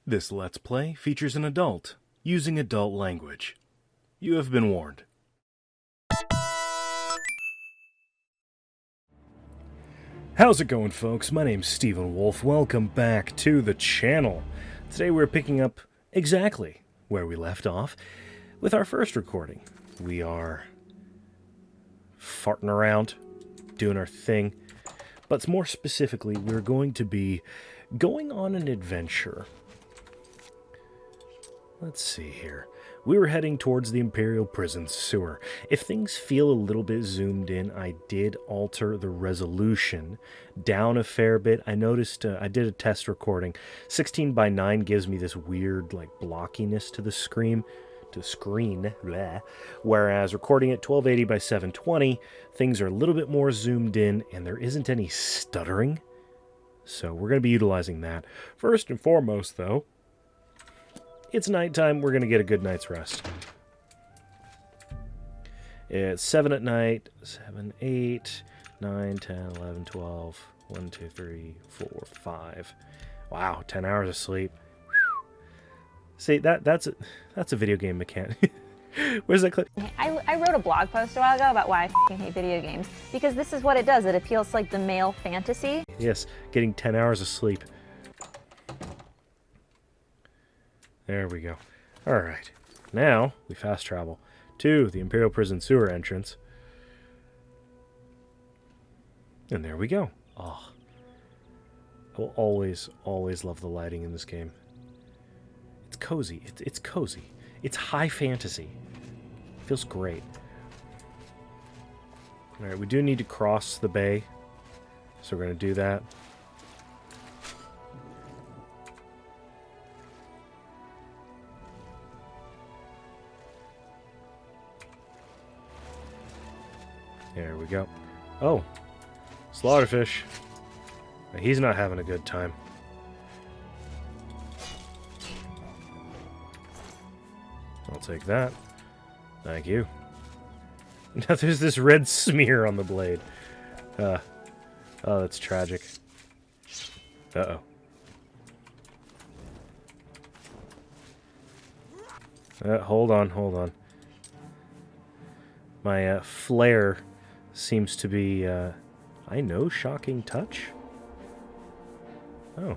This Let's Play features an adult using adult language. You have been warned. How's it going, folks? My name's Stephen Wolf. Welcome back to the channel. Today we're picking up exactly where we left off with our first recording. We are farting around, doing our thing, but more specifically, we're going to be going on an adventure. Let's see here. We were heading towards the Imperial Prison sewer. If things feel a little bit zoomed in, I did alter the resolution down a fair bit. I noticed I did a test recording. 16 by 9 gives me this weird like blockiness to the screen. Bleh. Whereas recording at 1280 by 720, things are a little bit more zoomed in and there isn't any stuttering. So we're going to be utilizing that. First and foremost, though, it's nighttime. We're going to get a good night's rest. It's 7 at night. 7, 8, 9, 10, 11, 12. 1, 2, 3, 4, 5. Wow, 10 hours of sleep. Whew. See, that's a video game mechanic. Where's that clip? I wrote a blog post a while ago about why I f***ing hate video games. Because this is what it does. It appeals to like the male fantasy. Yes, getting 10 hours of sleep. There we go. Alright. Now, we fast travel to the Imperial Prison sewer entrance. And there we go. Oh. I will always, always love the lighting in this game. It's cozy. It's cozy. It's high fantasy. It feels great. Alright, we do need to cross the bay. So we're going to do that. There we go. Oh, Slaughterfish. He's not having a good time. I'll take that. Thank you. Now there's this red smear on the blade. Oh, that's tragic. Uh-oh. Hold on. My flare seems to be, I know, shocking touch? Oh.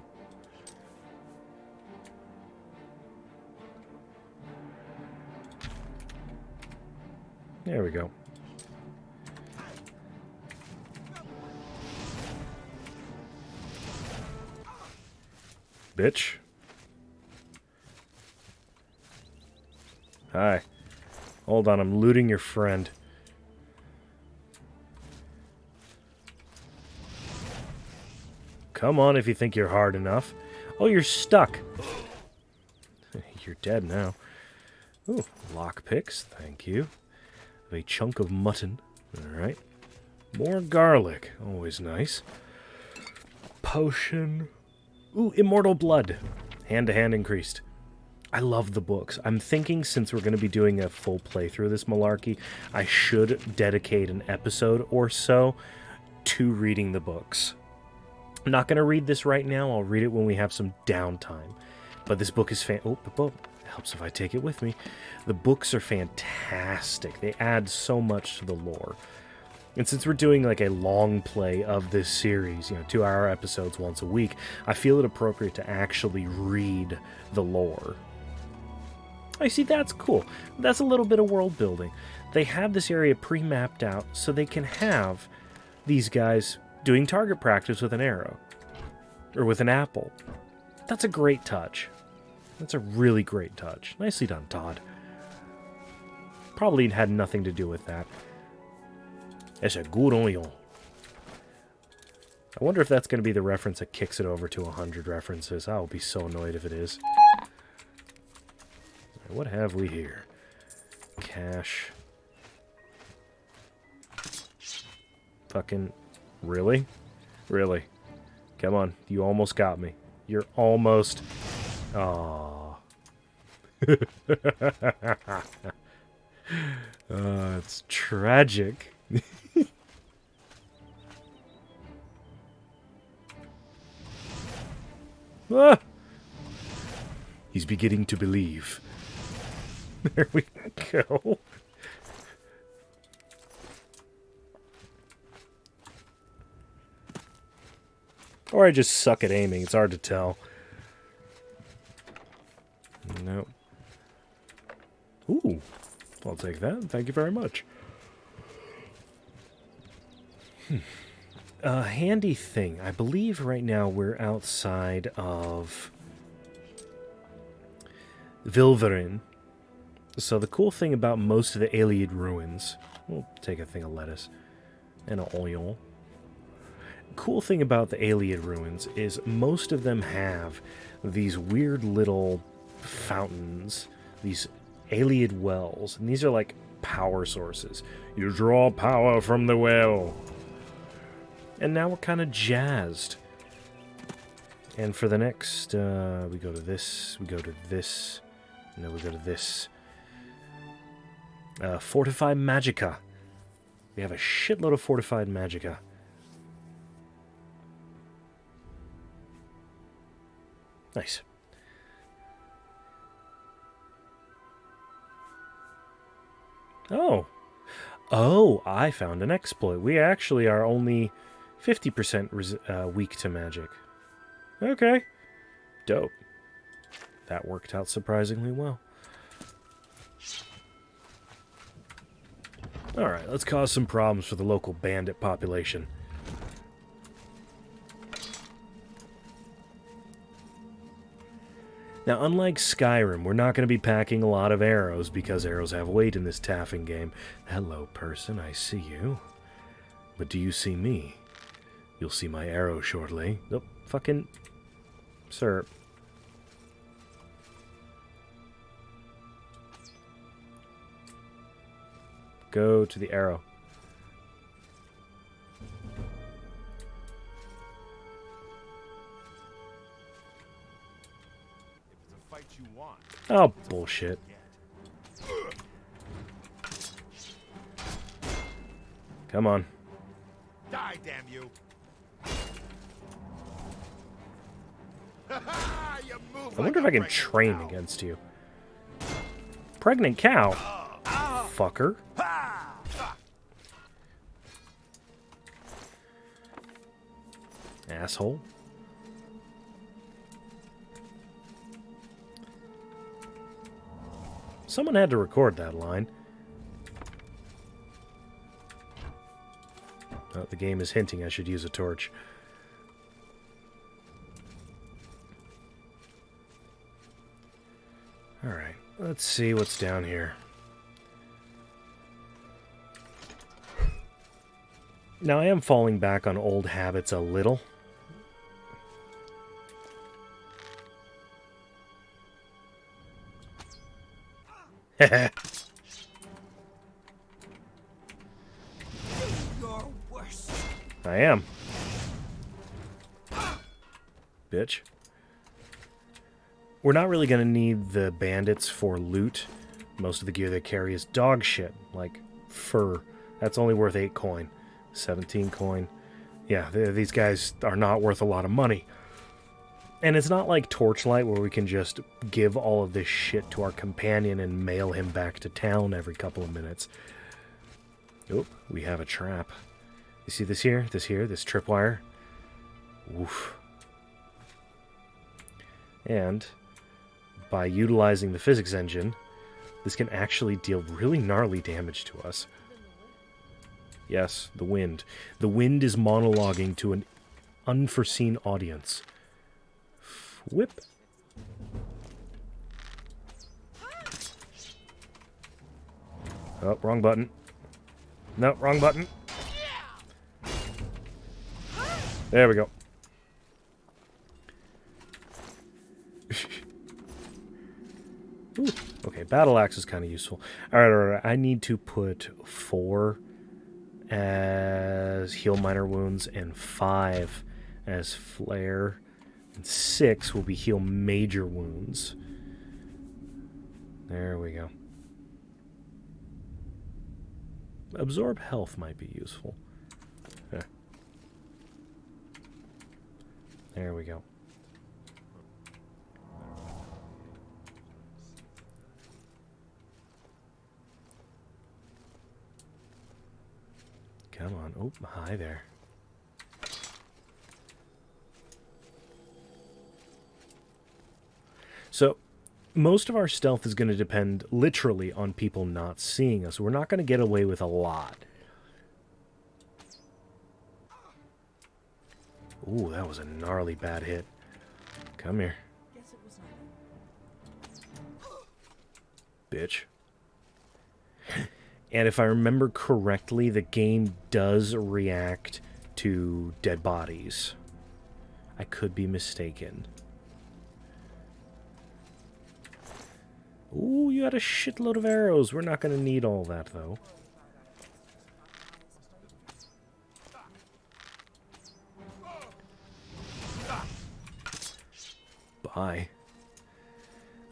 There we go. Bitch. Hi. Hold on, I'm looting your friend. Come on if you think you're hard enough. Oh, you're stuck. You're dead now. Ooh, lockpicks, thank you. A chunk of mutton. Alright. More garlic, always nice. Potion. Ooh, immortal blood. Hand-to-hand increased. I love the books. I'm thinking since we're going to be doing a full playthrough of this malarkey, I should dedicate an episode or so to reading the books. I'm not going to read this right now. I'll read it when we have some downtime. But this book is helps if I take it with me. The books are fantastic. They add so much to the lore. And since we're doing like a long play of this series, 2-hour episodes once a week, I feel it appropriate to actually read the lore. I see, that's cool. That's a little bit of world building. They have this area pre-mapped out so they can have these guys doing target practice with an arrow. Or with an apple. That's a great touch. That's a really great touch. Nicely done, Todd. Probably had nothing to do with that. It's a good oil. I wonder if that's going to be the reference that kicks it over to 100 references. I'll be so annoyed if it is. What have we here? Cash. Fucking... Really? Really? Come on. You almost got me. You're almost... Aww. It's tragic. Ah! He's beginning to believe. There we go. Or I just suck at aiming. It's hard to tell. Nope. Ooh. I'll take that. Thank you very much. A handy thing. I believe right now we're outside of Vilverin. So the cool thing about most of the Iliad ruins... We'll take a thing of lettuce and an oil. Cool thing about the Iliad ruins is most of them have these weird little fountains, these Iliad wells, and these are like power sources. You draw power from the well. And now we're kind of jazzed. And for the next, we go to this, we go to this, and then we go to this. Fortified Magicka. We have a shitload of Fortified Magicka. Nice. Oh. Oh, I found an exploit. We actually are only 50% weak to magic. Okay. Dope. That worked out surprisingly well. Alright, let's cause some problems for the local bandit population. Now, unlike Skyrim, we're not going to be packing a lot of arrows because arrows have weight in this taffing game. Hello, person, I see you. But do you see me? You'll see my arrow shortly. Nope, fucking... Sir. Go to the arrow. Oh, bullshit. Come on. Die, damn you. I wonder if I can train against you. Pregnant cow. Fucker. Asshole. Someone had to record that line. Oh, the game is hinting I should use a torch. Alright, let's see what's down here. Now, I am falling back on old habits a little. I am. Bitch. We're not really going to need the bandits for loot. Most of the gear they carry is dog shit, like fur. That's only worth 8 coin. 17 coin. Yeah, these guys are not worth a lot of money. And it's not like Torchlight where we can just give all of this shit to our companion and mail him back to town every couple of minutes. Oop, we have a trap. You see this here? This tripwire? Oof. And by utilizing the physics engine, this can actually deal really gnarly damage to us. Yes, the wind. The wind is monologuing to an unforeseen audience. Whip. Oh, wrong button. No, wrong button. There we go. Ooh, okay, battle axe is kind of useful. Alright, I need to put 4 as heal minor wounds and 5 as flare. And 6 will be heal major wounds. There we go. Absorb health might be useful. Yeah. There we go. Come on. Oh, hi there. So, most of our stealth is going to depend literally on people not seeing us. We're not going to get away with a lot. Ooh, that was a gnarly bad hit. Come here. Bitch. And if I remember correctly, the game does react to dead bodies. I could be mistaken. Ooh, you had a shitload of arrows. We're not going to need all that, though. Bye.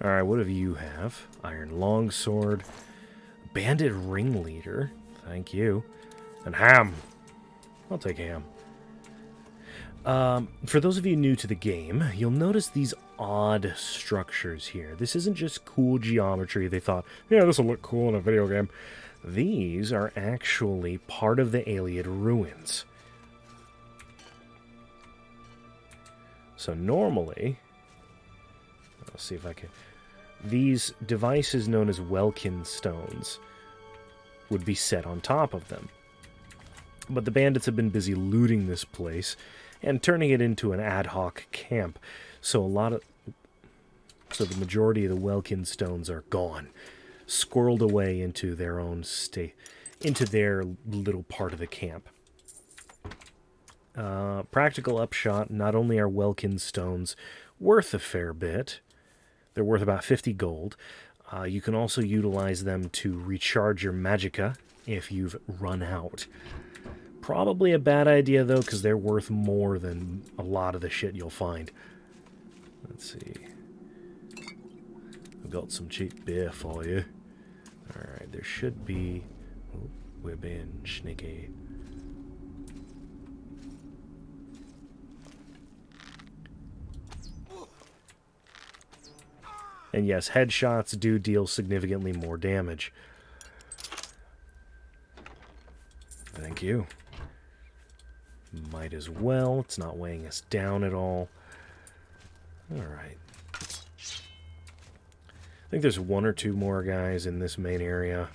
Alright, what do you have? Iron longsword. Bandit ringleader. Thank you. And ham. I'll take ham. For those of you new to the game, you'll notice these odd structures here. This isn't just cool geometry. They thought, yeah, this will look cool in a video game. These are actually part of the Ayleid ruins. So normally, I'll see if I can... These devices known as Welkin stones would be set on top of them. But the bandits have been busy looting this place and turning it into an ad hoc camp. So the majority of the Welkin stones are gone, squirreled away into their own into their little part of the camp. Practical upshot, not only are Welkin stones worth a fair bit, they're worth about 50 gold. You can also utilize them to recharge your magicka if you've run out. Probably a bad idea, though, because they're worth more than a lot of the shit you'll find. Let's see. I've got some cheap beer for you. Alright, there should be... Oh, we're being sneaky. And yes, headshots do deal significantly more damage. Thank you. Might as well. It's not weighing us down at all. Alright. I think there's one or two more guys in this main area.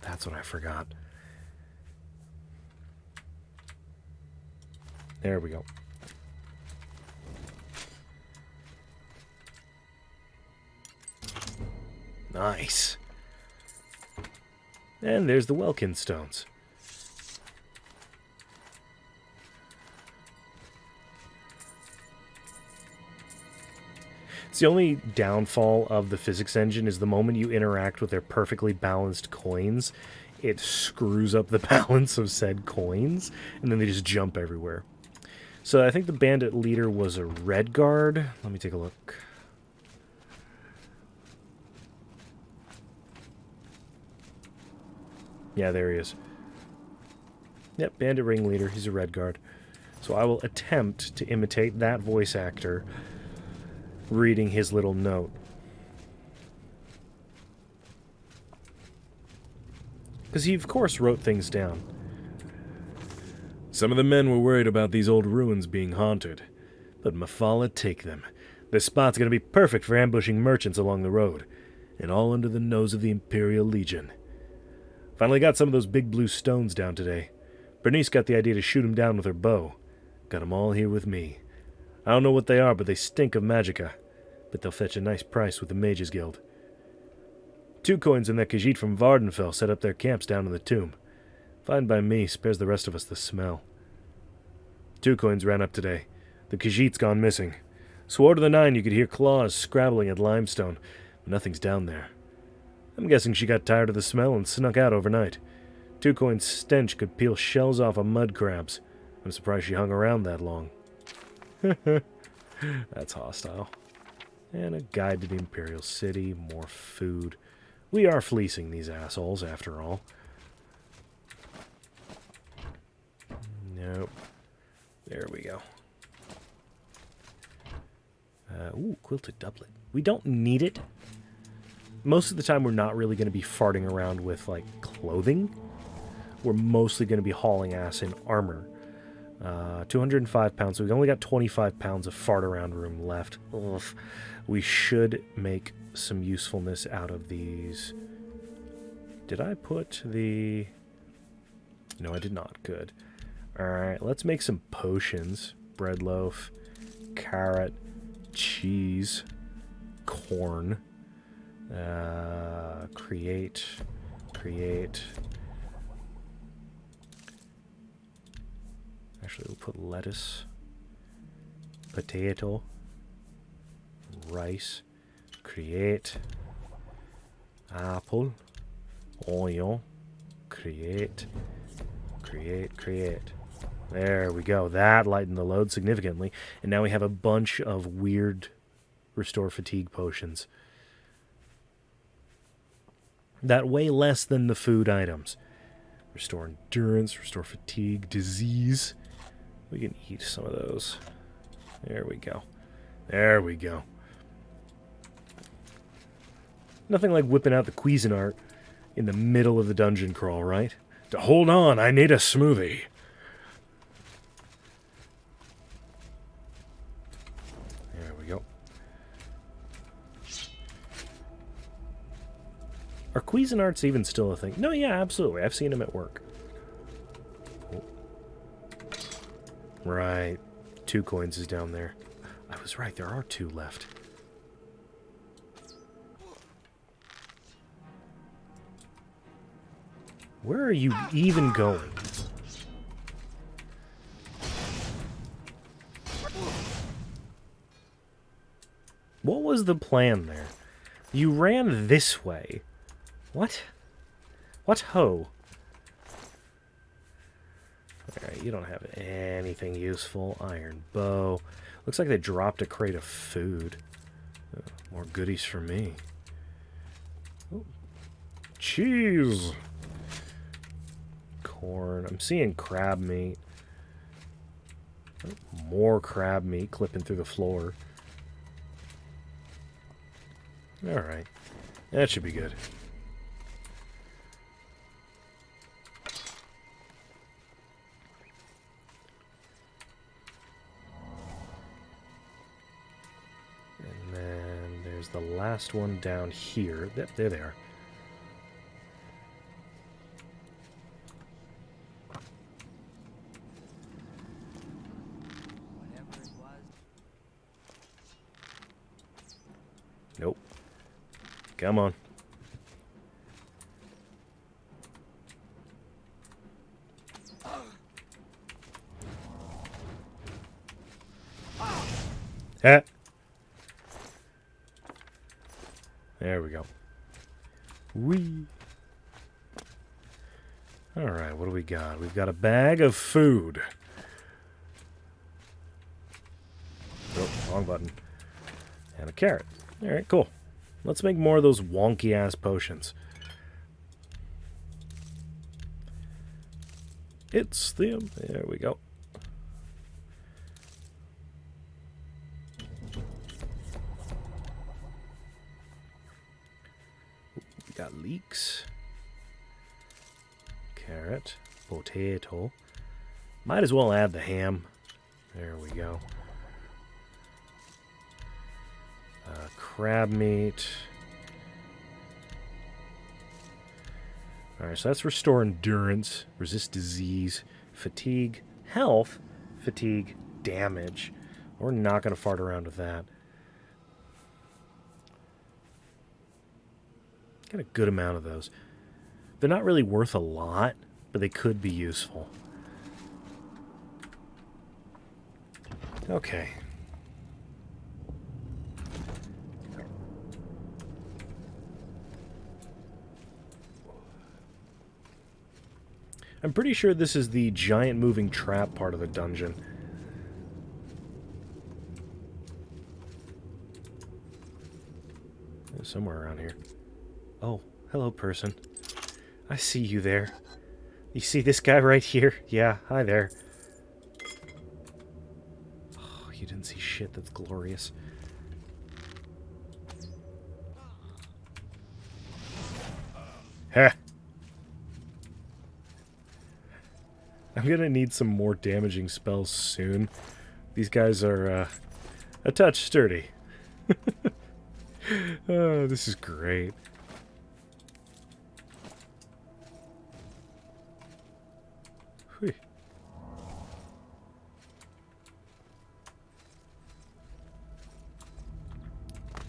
That's what I forgot. There we go. Nice. And there's the Welkin stones. It's the only downfall of the physics engine is the moment you interact with their perfectly balanced coins, it screws up the balance of said coins, and then they just jump everywhere. So I think the bandit leader was a Redguard. Let me take a look. Yeah, there he is. Yep, bandit ringleader. He's a Redguard. So I will attempt to imitate that voice actor reading his little note. Because he, of course, wrote things down. Some of the men were worried about these old ruins being haunted, but Mephala take them. This spot's going to be perfect for ambushing merchants along the road, and all under the nose of the Imperial Legion. Finally got some of those big blue stones down today. Bernice got the idea to shoot 'em down with her bow. Got 'em all here with me. I don't know what they are, but they stink of magicka. But they'll fetch a nice price with the Mages Guild. 2 coins and that Khajiit from Vardenfell set up their camps down in the tomb. Fine by me, spares the rest of us the smell. 2 coins ran up today. The Khajiit's gone missing. Swore to the 9 you could hear claws scrabbling at limestone, but nothing's down there. I'm guessing she got tired of the smell and snuck out overnight. 2 coins' stench could peel shells off of mud crabs. I'm surprised she hung around that long. That's hostile. And a guide to the Imperial City, more food. We are fleecing these assholes, after all. Nope. There we go. Ooh, quilted doublet. We don't need it, Most of the time, we're not really going to be farting around with, like, clothing. We're mostly going to be hauling ass in armor. 205 pounds, so we've only got 25 pounds of fart around room left. Ugh. We should make some usefulness out of these. Did I put the... No, I did not. Good. Alright, let's make some potions. Bread loaf, carrot, cheese, corn. Create. Actually, we'll put lettuce, potato, rice, create, apple, onion, create. There we go. That lightened the load significantly. And now we have a bunch of weird restore fatigue potions. That weigh less than the food items. Restore endurance, restore fatigue, disease. We can eat some of those. There we go. There we go. Nothing like whipping out the Cuisinart in the middle of the dungeon crawl, right? Hold on, I need a smoothie. There we go. Are Cuisinarts even still a thing? No, yeah, absolutely. I've seen them at work. Oh. Right. 2 coins is down there. I was right, there are 2 left. Where are you even going? What was the plan there? You ran this way. What? What ho? Alright, you don't have anything useful. Iron bow. Looks like they dropped a crate of food. Oh, more goodies for me. Oh. Cheese! Corn. I'm seeing crab meat. Oh, more crab meat clipping through the floor. Alright. That should be good. And then there's the last one down here. There they are. Nope. Come on. Eh. There we go. Whee. Alright, what do we got? We've got a bag of food. Oh, wrong button. And a carrot. Alright, cool. Let's make more of those wonky-ass potions. It's them. There we go. We got leeks. Carrot. Potato. Might as well add the ham. There we go. Crab meat. Alright, so that's restore endurance, resist disease, fatigue, health, fatigue, damage. We're not going to fart around with that. Got a good amount of those. They're not really worth a lot, but they could be useful. Okay. I'm pretty sure this is the giant moving trap part of the dungeon. Somewhere around here. Oh, hello, person. I see you there. You see this guy right here? Yeah, hi there. Oh, you didn't see shit. That's glorious. Heh. I'm gonna need some more damaging spells soon. These guys are a touch sturdy. Oh, this is great. Whew.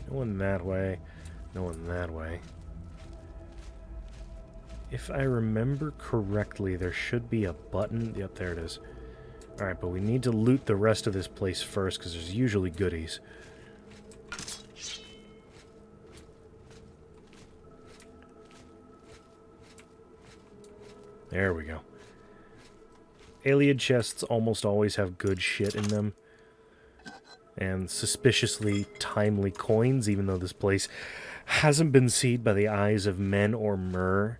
No one that way. No one that way. If I remember correctly, there should be a button. Yep, there it is. Alright, but we need to loot the rest of this place first, because there's usually goodies. There we go. Alien chests almost always have good shit in them. And suspiciously timely coins, even though this place hasn't been seen by the eyes of men or mer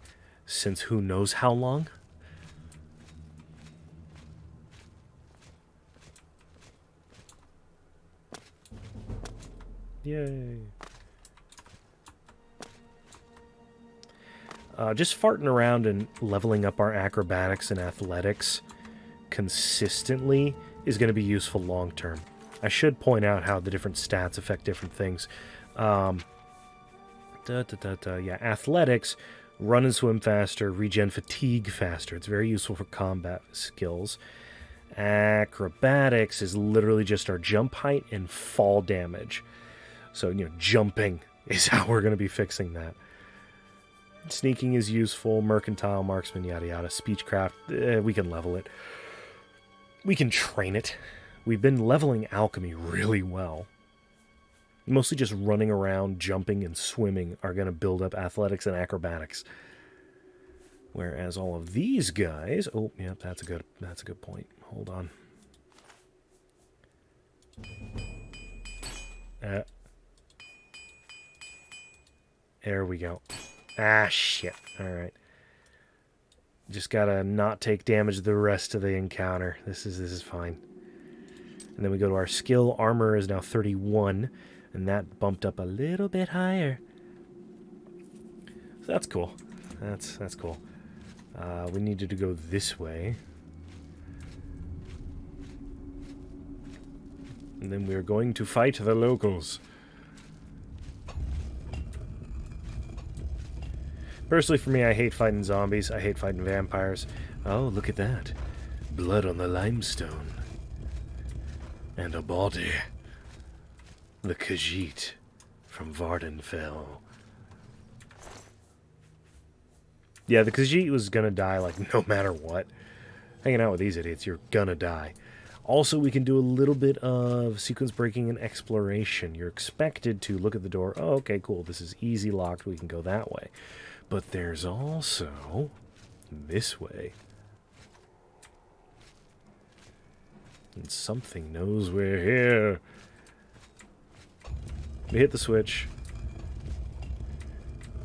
since who knows how long. Yay. Just farting around and leveling up our acrobatics and athletics consistently is going to be useful long term. I should point out how the different stats affect different things. Yeah, athletics, run and swim faster, regen fatigue faster. It's very useful for combat skills. Acrobatics is literally just our jump height and fall damage. So, jumping is how we're going to be fixing that. Sneaking is useful, mercantile, marksman, yada yada. Speechcraft, we can level it. We can train it. We've been leveling alchemy really well. Mostly just running around, jumping, and swimming are going to build up athletics and acrobatics. Whereas all of these guys... Oh, yeah, that's a good point. Hold on. There we go. Ah, shit. Alright. Just gotta not take damage the rest of the encounter. This is fine. And then we go to our skill. Armor is now 31. And that bumped up a little bit higher. So that's cool. That's cool. We needed to go this way. And then we're going to fight the locals. Personally, for me, I hate fighting zombies. I hate fighting vampires. Oh, look at that. Blood on the limestone. And a body. The Khajiit from Vardenfell. Yeah, the Khajiit was gonna die, like, no matter what. Hanging out with these idiots, you're gonna die. Also, we can do a little bit of sequence breaking and exploration. You're expected to look at the door. Oh, okay, cool. This is easy locked. We can go that way. But there's also this way. And something knows we're here. We hit the switch.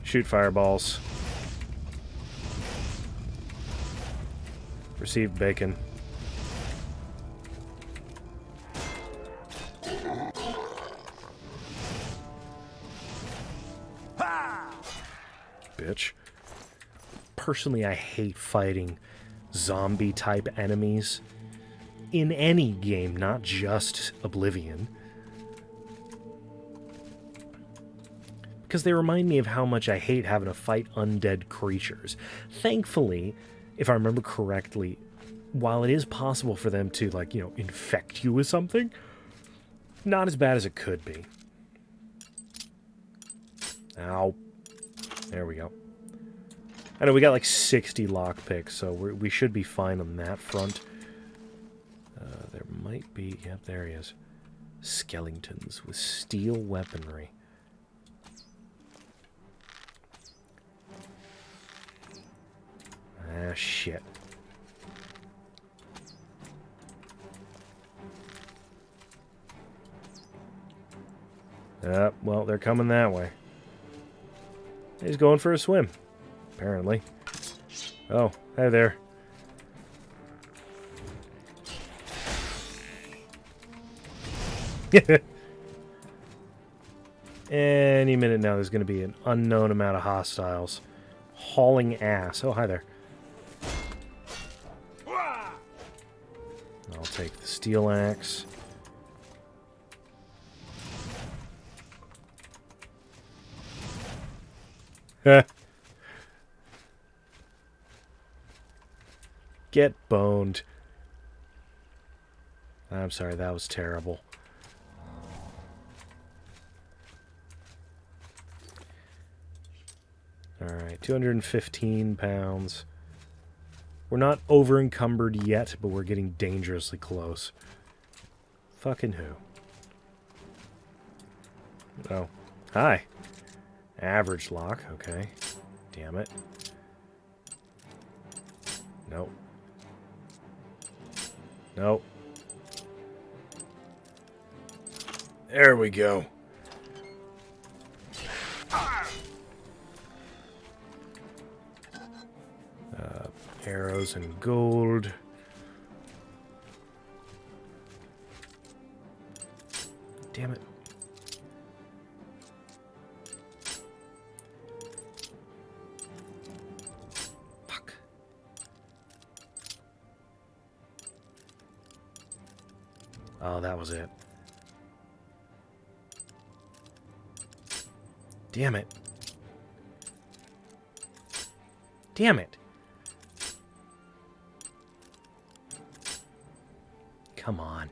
Shoot fireballs. Receive bacon. Bitch. Personally, I hate fighting zombie-type enemies in any game, not just Oblivion. Because they remind me of how much I hate having to fight undead creatures. Thankfully, if I remember correctly, while it is possible for them to, like, infect you with something, not as bad as it could be. Ow. There we go. I know we got like 60 lockpicks, so we should be fine on that front. There might be... Yep, there he is. Skeletons with steel weaponry. Ah, shit. Well, they're coming that way. He's going for a swim, apparently. Oh, hi there. Any minute now, there's going to be an unknown amount of hostiles. hauling ass. Oh, hi there. I'll take the steel axe. Get boned. I'm sorry, that was terrible. Alright, 215 pounds. We're not over-encumbered yet, but we're getting dangerously close. Fucking who? Oh. Hi. Average lock, okay. Damn it. Nope. Nope. There we go. Arrows and gold. Damn it. Fuck. Oh, that was it. Damn it. Damn it. Come on.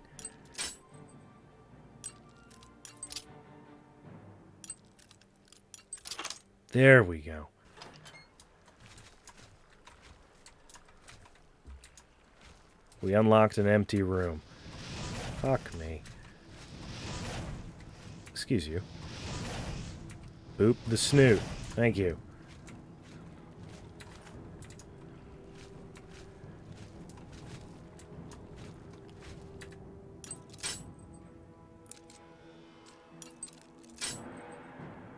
There we go. We unlocked an empty room. Fuck me. Excuse you. Boop the snoot. Thank you.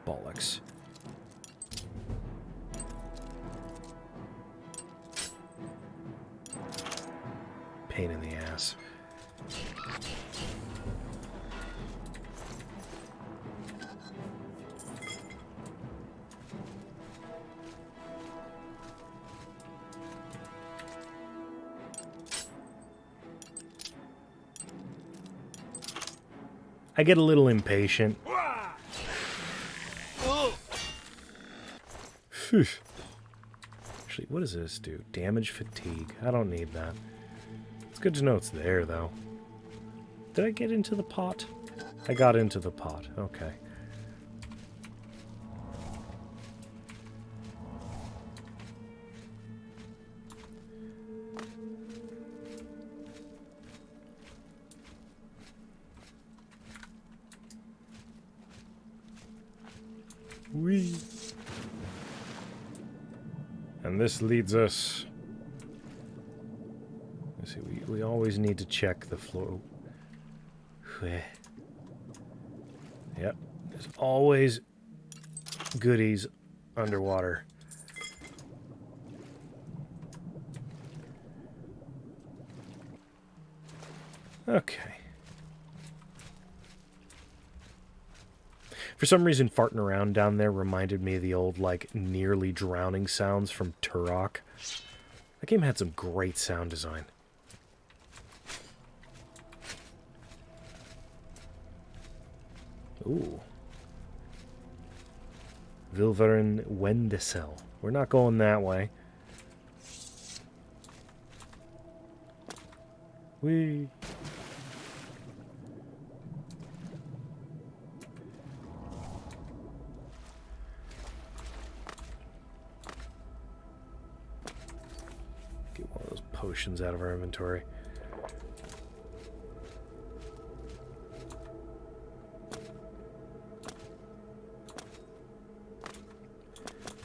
Bollocks. Pain in the ass. I get a little impatient. Phew. Actually, what does this do? Damage fatigue. I don't need that. It's good to know it's there, though. Did I get into the pot? I got into the pot. Okay. Whee! And this leads us... Let's see, we always need to check the floor. Yep, there's always goodies underwater. Okay. For some reason, farting around down there reminded me of the old, like, nearly drowning sounds from Turok. That game had some great sound design. Ooh. Vilveren Wendesel. We're not going that way. Whee! Get one of those potions out of our inventory.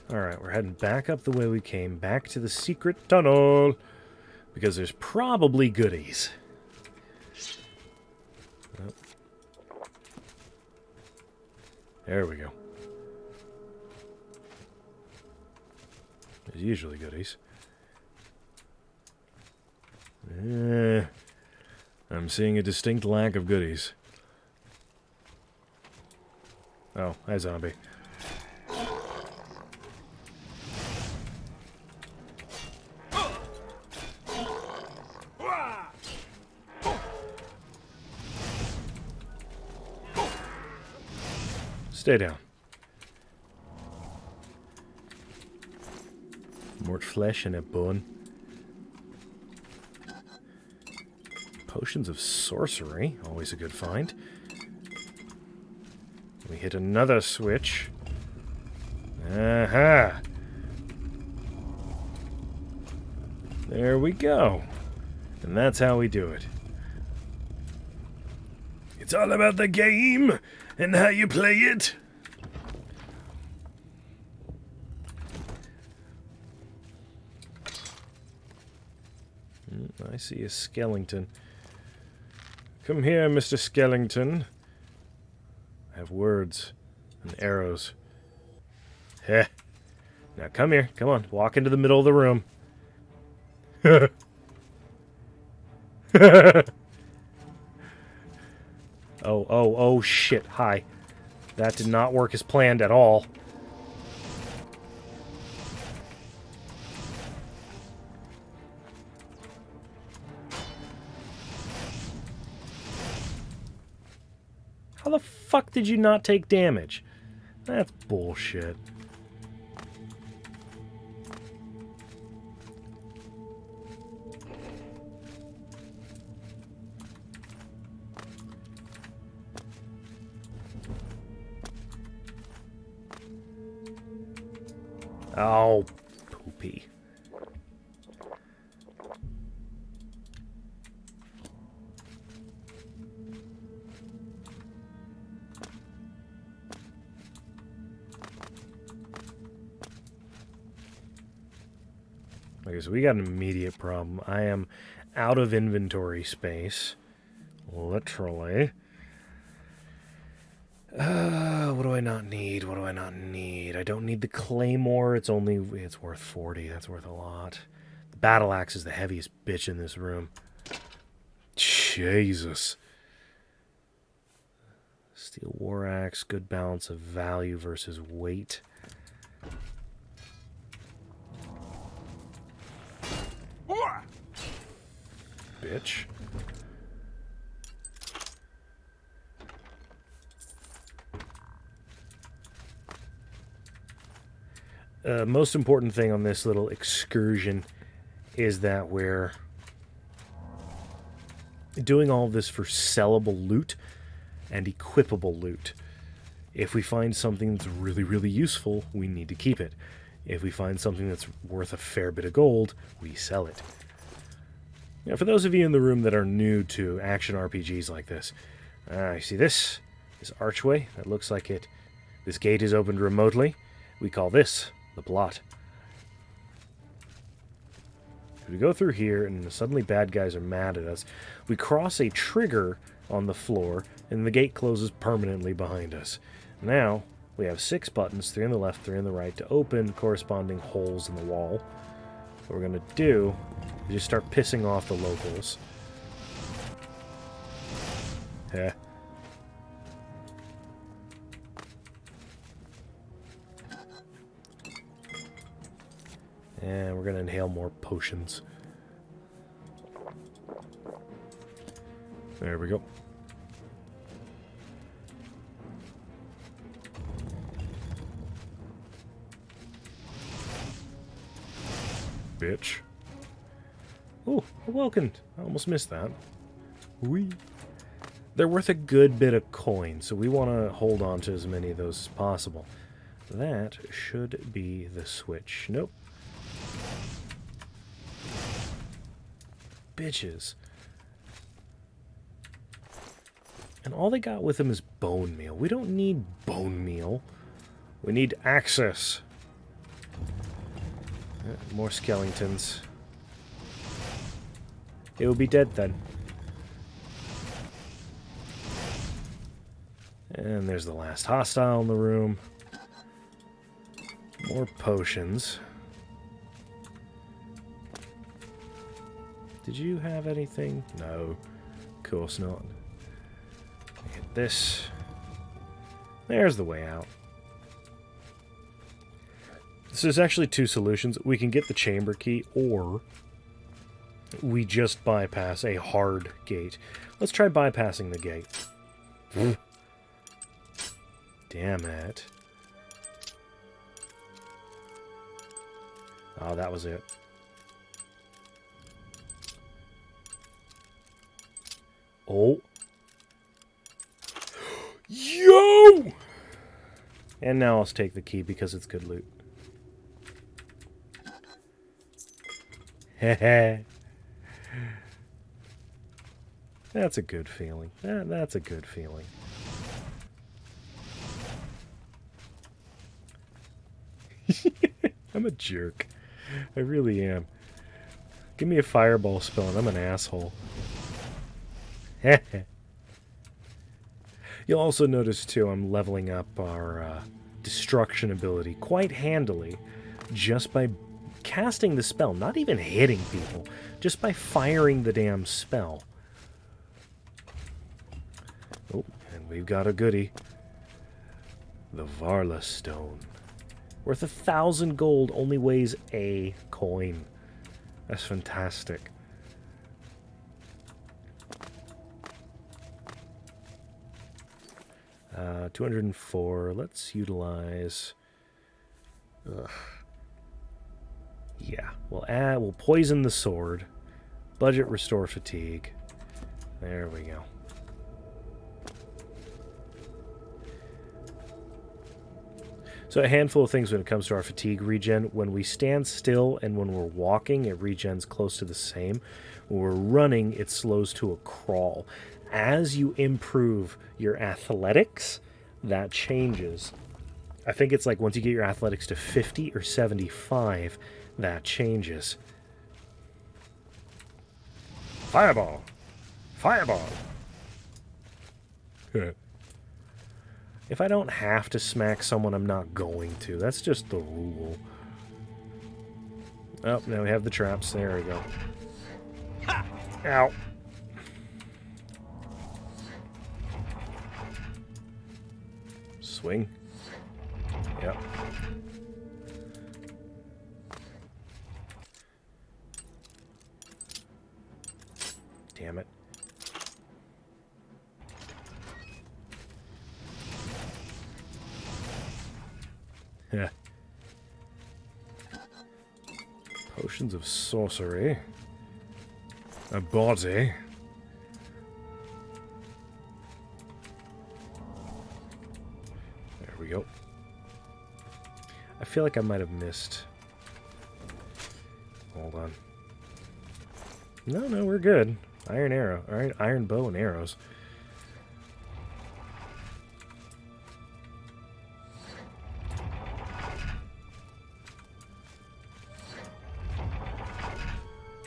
Alright, we're heading back up the way we came, back to the secret tunnel, because there's probably goodies. Oh. There we go. There's usually goodies. I'm seeing a distinct lack of goodies. Oh, hi, zombie. Stay down. More flesh in a bone. Potions of sorcery. Always a good find. We hit another switch. Aha! There we go. And that's how we do it. It's all about the game and how you play it. I see a skeleton. Come here, Mr. Skellington. I have words and arrows. Heh. Now come here. Come on. Walk into the middle of the room. Oh, shit. Hi. That did not work as planned at all. How the fuck did you not take damage? That's bullshit. Oh, poopy. Okay, so we got an immediate problem. I am out of inventory space. Literally. What do I not need? What do I not need? I don't need the claymore. It's worth 40. That's worth a lot. The battle axe is the heaviest bitch in this room. Jesus. Steel war axe, good balance of value versus weight. Bitch. Most important thing on this little excursion is that we're doing all of this for sellable loot and equipable loot. If we find something that's really, really useful, we need to keep it. If we find something that's worth a fair bit of gold, we sell it. Now, for those of you in the room that are new to action RPGs like this, you see this archway that looks like it. This gate is opened remotely. We call this the plot. We go through here, and suddenly bad guys are mad at us. We cross a trigger on the floor, and the gate closes permanently behind us. Now, we have 6 buttons, 3 on the left, 3 on the right, to open corresponding holes in the wall. What we're going to do is just start pissing off the locals. Heh. And we're going to inhale more potions. There we go. Bitch. Oh, a Welkin. I almost missed that. Whee. They're worth a good bit of coin, so we want to hold on to as many of those as possible. That should be the switch. Nope. Bitches. And all they got with them is bone meal. We don't need bone meal. We need access. More skeletons. It will be dead then. And there's the last hostile in the room. More potions. Did you have anything? No. Of course not. Hit this. There's the way out. So there's actually 2 solutions. We can get the chamber key, or we just bypass a hard gate. Let's try bypassing the gate. Damn Damn it. Oh, that was it. Oh. Yo! And now let's take the key because it's good loot. Heh. That's a good feeling. That's a good feeling. I'm a jerk. I really am. Give me a fireball spell and I'm an asshole. You'll also notice, too, I'm leveling up our destruction ability quite handily just by casting the spell. Not even hitting people. Just by firing the damn spell. Oh, and we've got a goodie. The Varla Stone. Worth 1,000 gold, only weighs a coin. That's fantastic. Uh, 204. Let's utilize... Ugh. Yeah, we'll poison the sword. Budget restore fatigue. There we go. So a handful of things when it comes to our fatigue regen. When we stand still and when we're walking, it regens close to the same. When we're running, it slows to a crawl. As you improve your athletics, that changes. I think it's like once you get your athletics to 50 or 75, that changes. Fireball! Fireball! If I don't have to smack someone, I'm not going to. That's just the rule. Oh, now we have the traps. There we go. Ha! Ow. Swing. Yep. Damn it. Yeah. Potions of sorcery. A body. There we go. I feel like I might have missed. Hold on. No, we're good. Iron arrow. Alright, iron bow and arrows.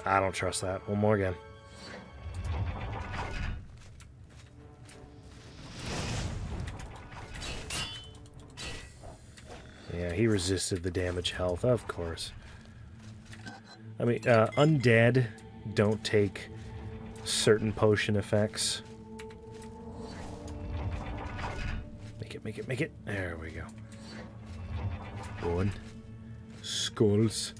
I don't trust that. One more again. Yeah, he resisted the damage health, of course. I mean, undead don't take certain potion effects. Make it. There we go. One. Skulls.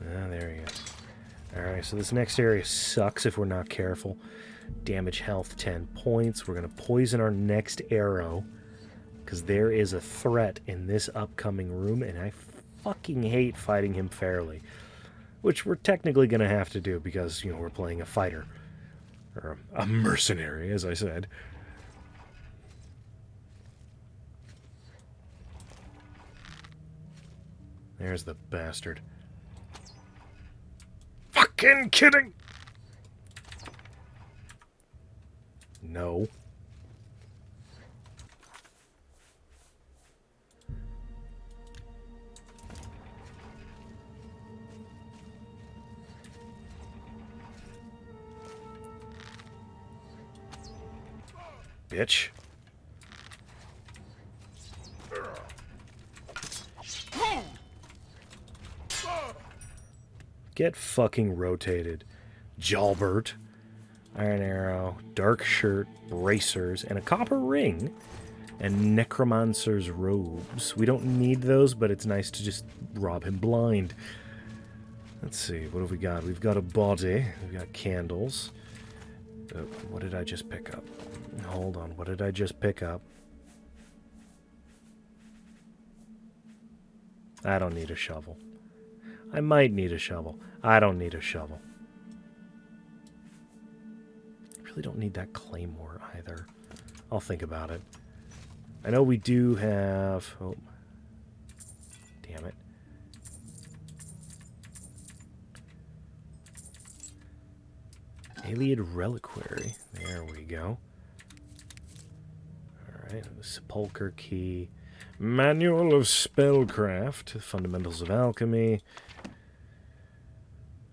There he is. Alright, so this next area sucks if we're not careful. Damage health 10 points. We're going to poison our next arrow. Because there is a threat in this upcoming room, and I fucking hate fighting him fairly. Which we're technically going to have to do because, you know, we're playing a fighter. Or a mercenary, as I said. There's the bastard. Fucking kidding! No. Bitch. Get fucking rotated. Jalbert. Iron arrow. Dark shirt. Bracers. And a copper ring. And necromancer's robes. We don't need those, but it's nice to just rob him blind. Let's see, what have we got? We've got a body. We've got candles. What did I just pick up? Hold on, what did I just pick up? I don't need a shovel. I might need a shovel. I don't need a shovel. I really don't need that claymore either. I'll think about it. I know we do have... Oh. Damn it. Ayleid Reliquary. There we go. Alright, the Sepulchre Key. Manual of Spellcraft. Fundamentals of Alchemy.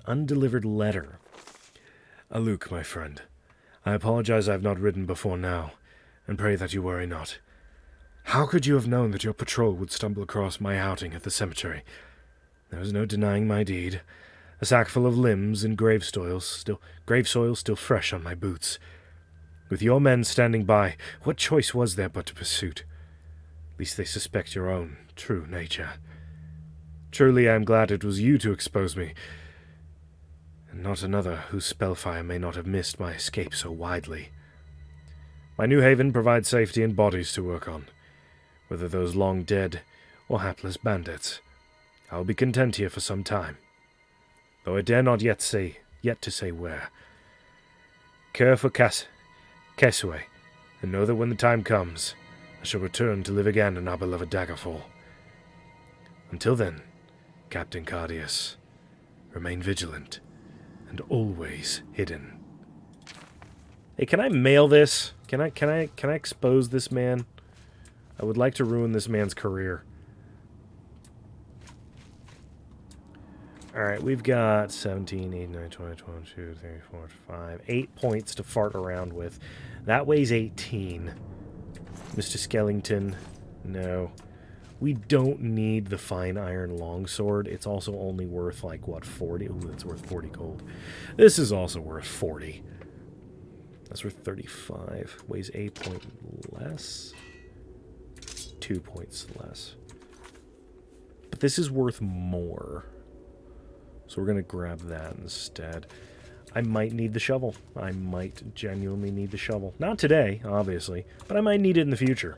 Undelivered Letter. Aluk, my friend. I apologize I have not written before now, and pray that you worry not. How could you have known that your patrol would stumble across my outing at the cemetery? There was no denying my deed. A sack full of limbs and grave soil still fresh on my boots. With your men standing by, what choice was there but to pursuit? At least they suspect your own true nature. Truly I am glad it was you to expose me, and not another whose spellfire may not have missed my escape so widely. My new haven provides safety and bodies to work on, whether those long dead or hapless bandits. I will be content here for some time, though I dare not yet to say where. Care for Keswe, and know that when the time comes, I shall return to live again in our beloved Daggerfall. Until then, Captain Cardius, remain vigilant and always hidden. Hey, can I mail this? Can I expose this man? I would like to ruin this man's career. Alright, we've got 17, 8, 9, 20, 22, 3, 4, 5, 8 points to fart around with. That weighs 18. Mr. Skellington, no. We don't need the fine iron longsword. It's also only worth, like, what, 40? Ooh, it's worth 40 gold. This is also worth 40. That's worth 35. Weighs 8 points less. 2 points less. But this is worth more. So we're going to grab that instead. I might need the shovel. I might genuinely need the shovel. Not today, obviously, but I might need it in the future.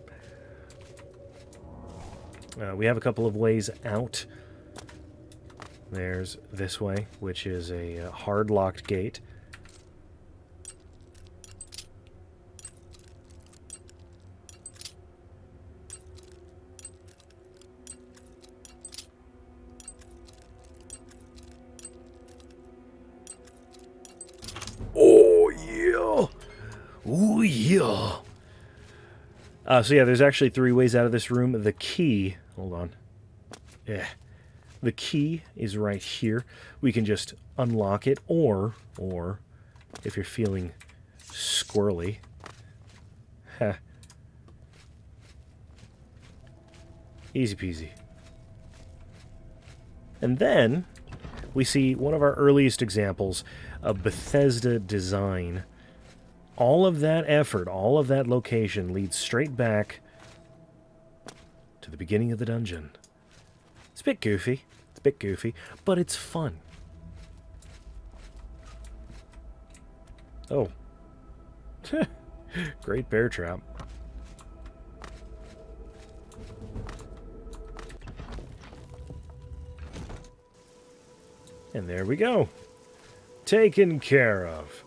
We have a couple of ways out. There's this way, which is a hard-locked gate. Oh, yeah! Oh, yeah! So yeah, there's actually 3 ways out of this room. The key... Hold on. Yeah. The key is right here. We can just unlock it, or if you're feeling squirrely... Heh. Easy peasy. And then, we see one of our earliest examples of Bethesda design. All of that effort, all of that location leads straight back to the beginning of the dungeon. It's a bit goofy. It's a bit goofy, but it's fun. Oh. Great bear trap. And there we go. Taken care of.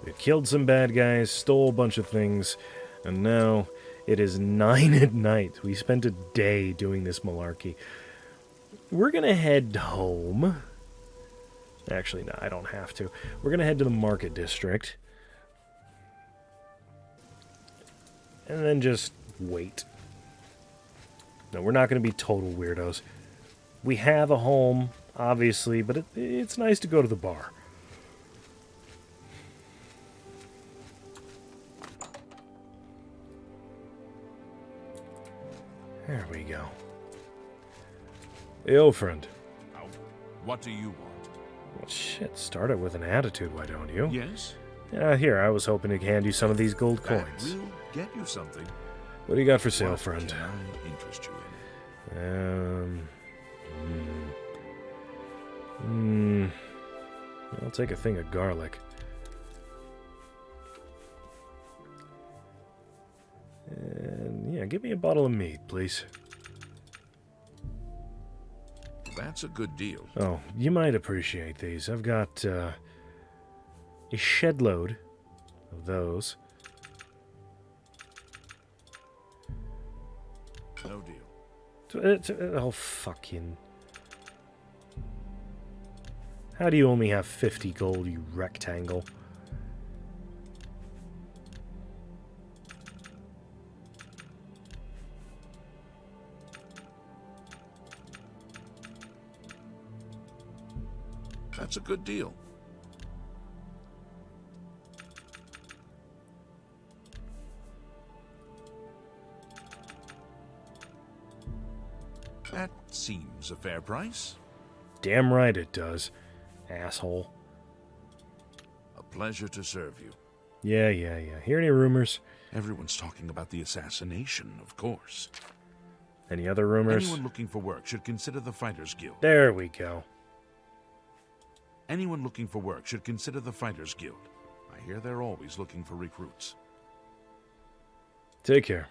We killed some bad guys, stole a bunch of things, and now it is 9 at night. We spent a day doing this malarkey. We're going to head home. Actually, no, I don't have to. We're going to head to the Market District. And then just wait. No, we're not going to be total weirdos. We have a home, obviously, but it's nice to go to the bar. There we go. Hey, old friend. Now, what do you want? Well, shit, start it with an attitude, why don't you? Yes? Here, I was hoping to hand you some of these gold That coins. will get you something. What do you got for sale, What friend? can I interest you in? I'll take a thing of garlic. And yeah, give me a bottle of mead, please. That's a good deal. Oh, you might appreciate these. I've got a shed load of those. No deal. Oh, fucking... How do you only have 50 gold, you rectangle? That's a good deal. That seems a fair price. Damn right it does, asshole. A pleasure to serve you. Yeah. Hear any rumors? Everyone's talking about the assassination, of course. Any other rumors? Anyone looking for work should consider the Fighters Guild. There we go. Anyone looking for work should consider the Fighters Guild. I hear they're always looking for recruits. Take care.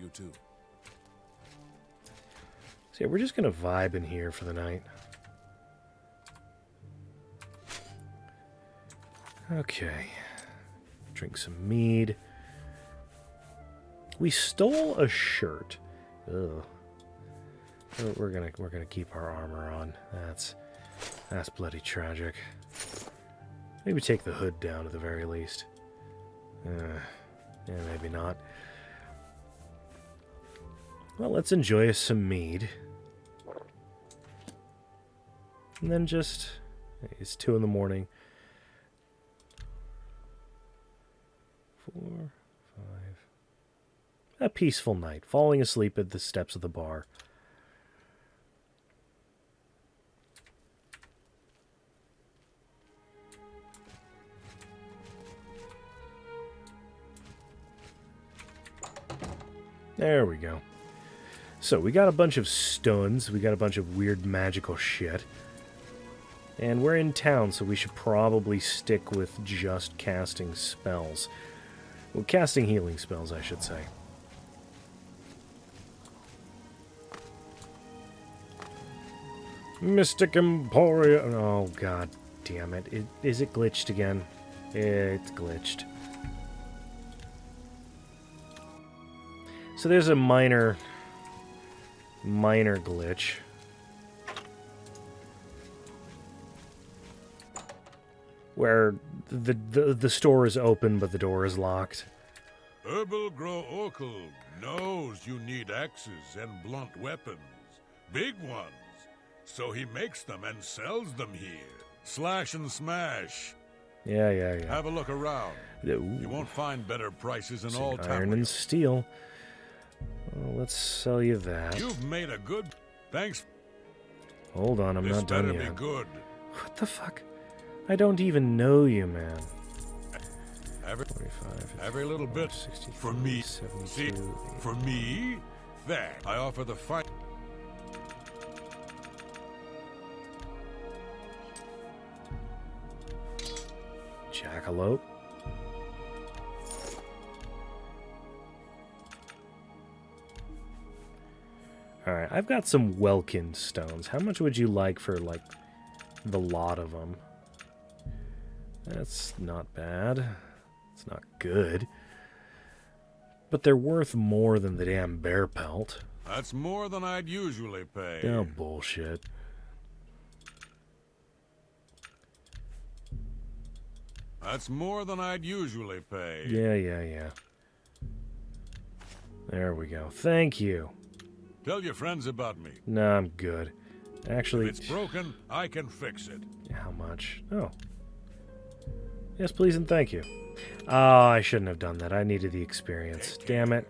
You too. So yeah, we're just gonna vibe in here for the night. Okay. Drink some mead. We stole a shirt. Ugh. We're gonna keep our armor on. That's bloody tragic. Maybe take the hood down at the very least. Yeah, maybe not. Well, let's enjoy us some mead. And then just... It's 2 in the morning. 4, 5... A peaceful night. Falling asleep at the steps of the bar. There we go. So, we got a bunch of stuns. We got a bunch of weird magical shit. And we're in town, so we should probably stick with just casting spells. Well, casting healing spells, I should say. Mystic Emporium. Oh, god damn it. Is it glitched again? It's glitched. So there's a minor glitch. Where the store is open, but the door is locked. Herbal Grow Oracle knows you need axes and blunt weapons. Big ones. So he makes them and sells them here. Slash and smash. Yeah. Have a look around. Ooh. You won't find better prices in all Iron Tamriel. and steel. Well, let's sell you that. You've made a good... Thanks. Hold on, I'm This not done better yet. be good. What the fuck? I don't even know you, man. Every, 45, every little bit 63, for me. 72, See, for me, there. I offer the fight. Jackalope. Alright, I've got some Welkin stones. How much would you like for, like, the lot of them? That's not bad. It's not good. But they're worth more than the damn bear pelt. That's more than I'd usually pay. Oh, bullshit. That's more than I'd usually pay. Yeah. There we go. Thank you. Tell your friends about me. No, I'm good. Actually... If it's broken, I can fix it. How much? Oh. Yes, please and thank you. Oh, I shouldn't have done that. I needed the experience. Damn it.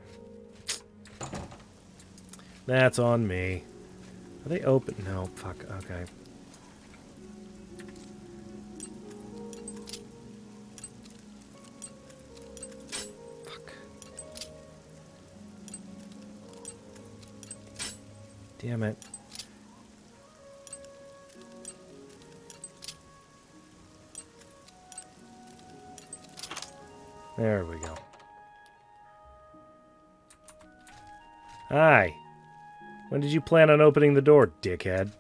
That's on me. Are they open? No, fuck. Okay. Fuck. Damn it. There we go. Hi. When did you plan on opening the door, dickhead?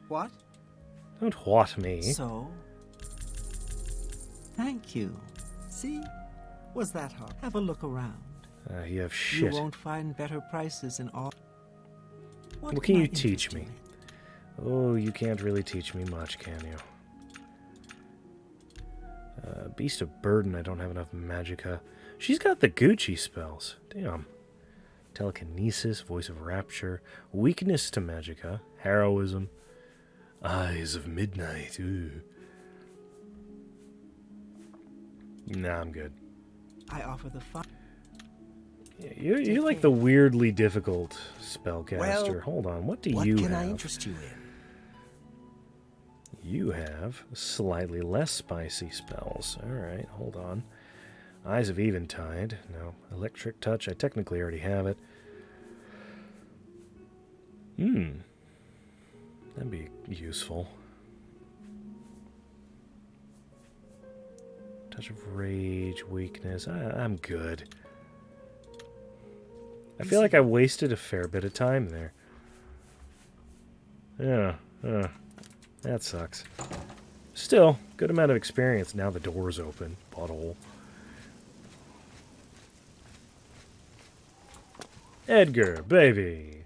What? Don't what me. So? Thank you. See? Was that hard? Have a look around. You have shit. You won't find better prices in all. What can you teach me? Oh, you can't really teach me much, can you? Beast of Burden, I don't have enough magicka. She's got the Gucci spells. Damn. Telekinesis, Voice of Rapture, Weakness to magicka, Heroism, Eyes of Midnight. Ooh. Nah, I'm good. I offer the fun. Yeah, you're like the weirdly difficult spellcaster. Well, hold on, what do What you can have? I interest you in? You have slightly less spicy spells. Alright, hold on. Eyes of Eventide. No. Electric Touch. I technically already have it. That'd be useful. Touch of Rage. Weakness. I'm good. I feel like I wasted a fair bit of time there. Yeah. That sucks. Still, good amount of experience. Now the door's open. Butthole. Edgar, baby.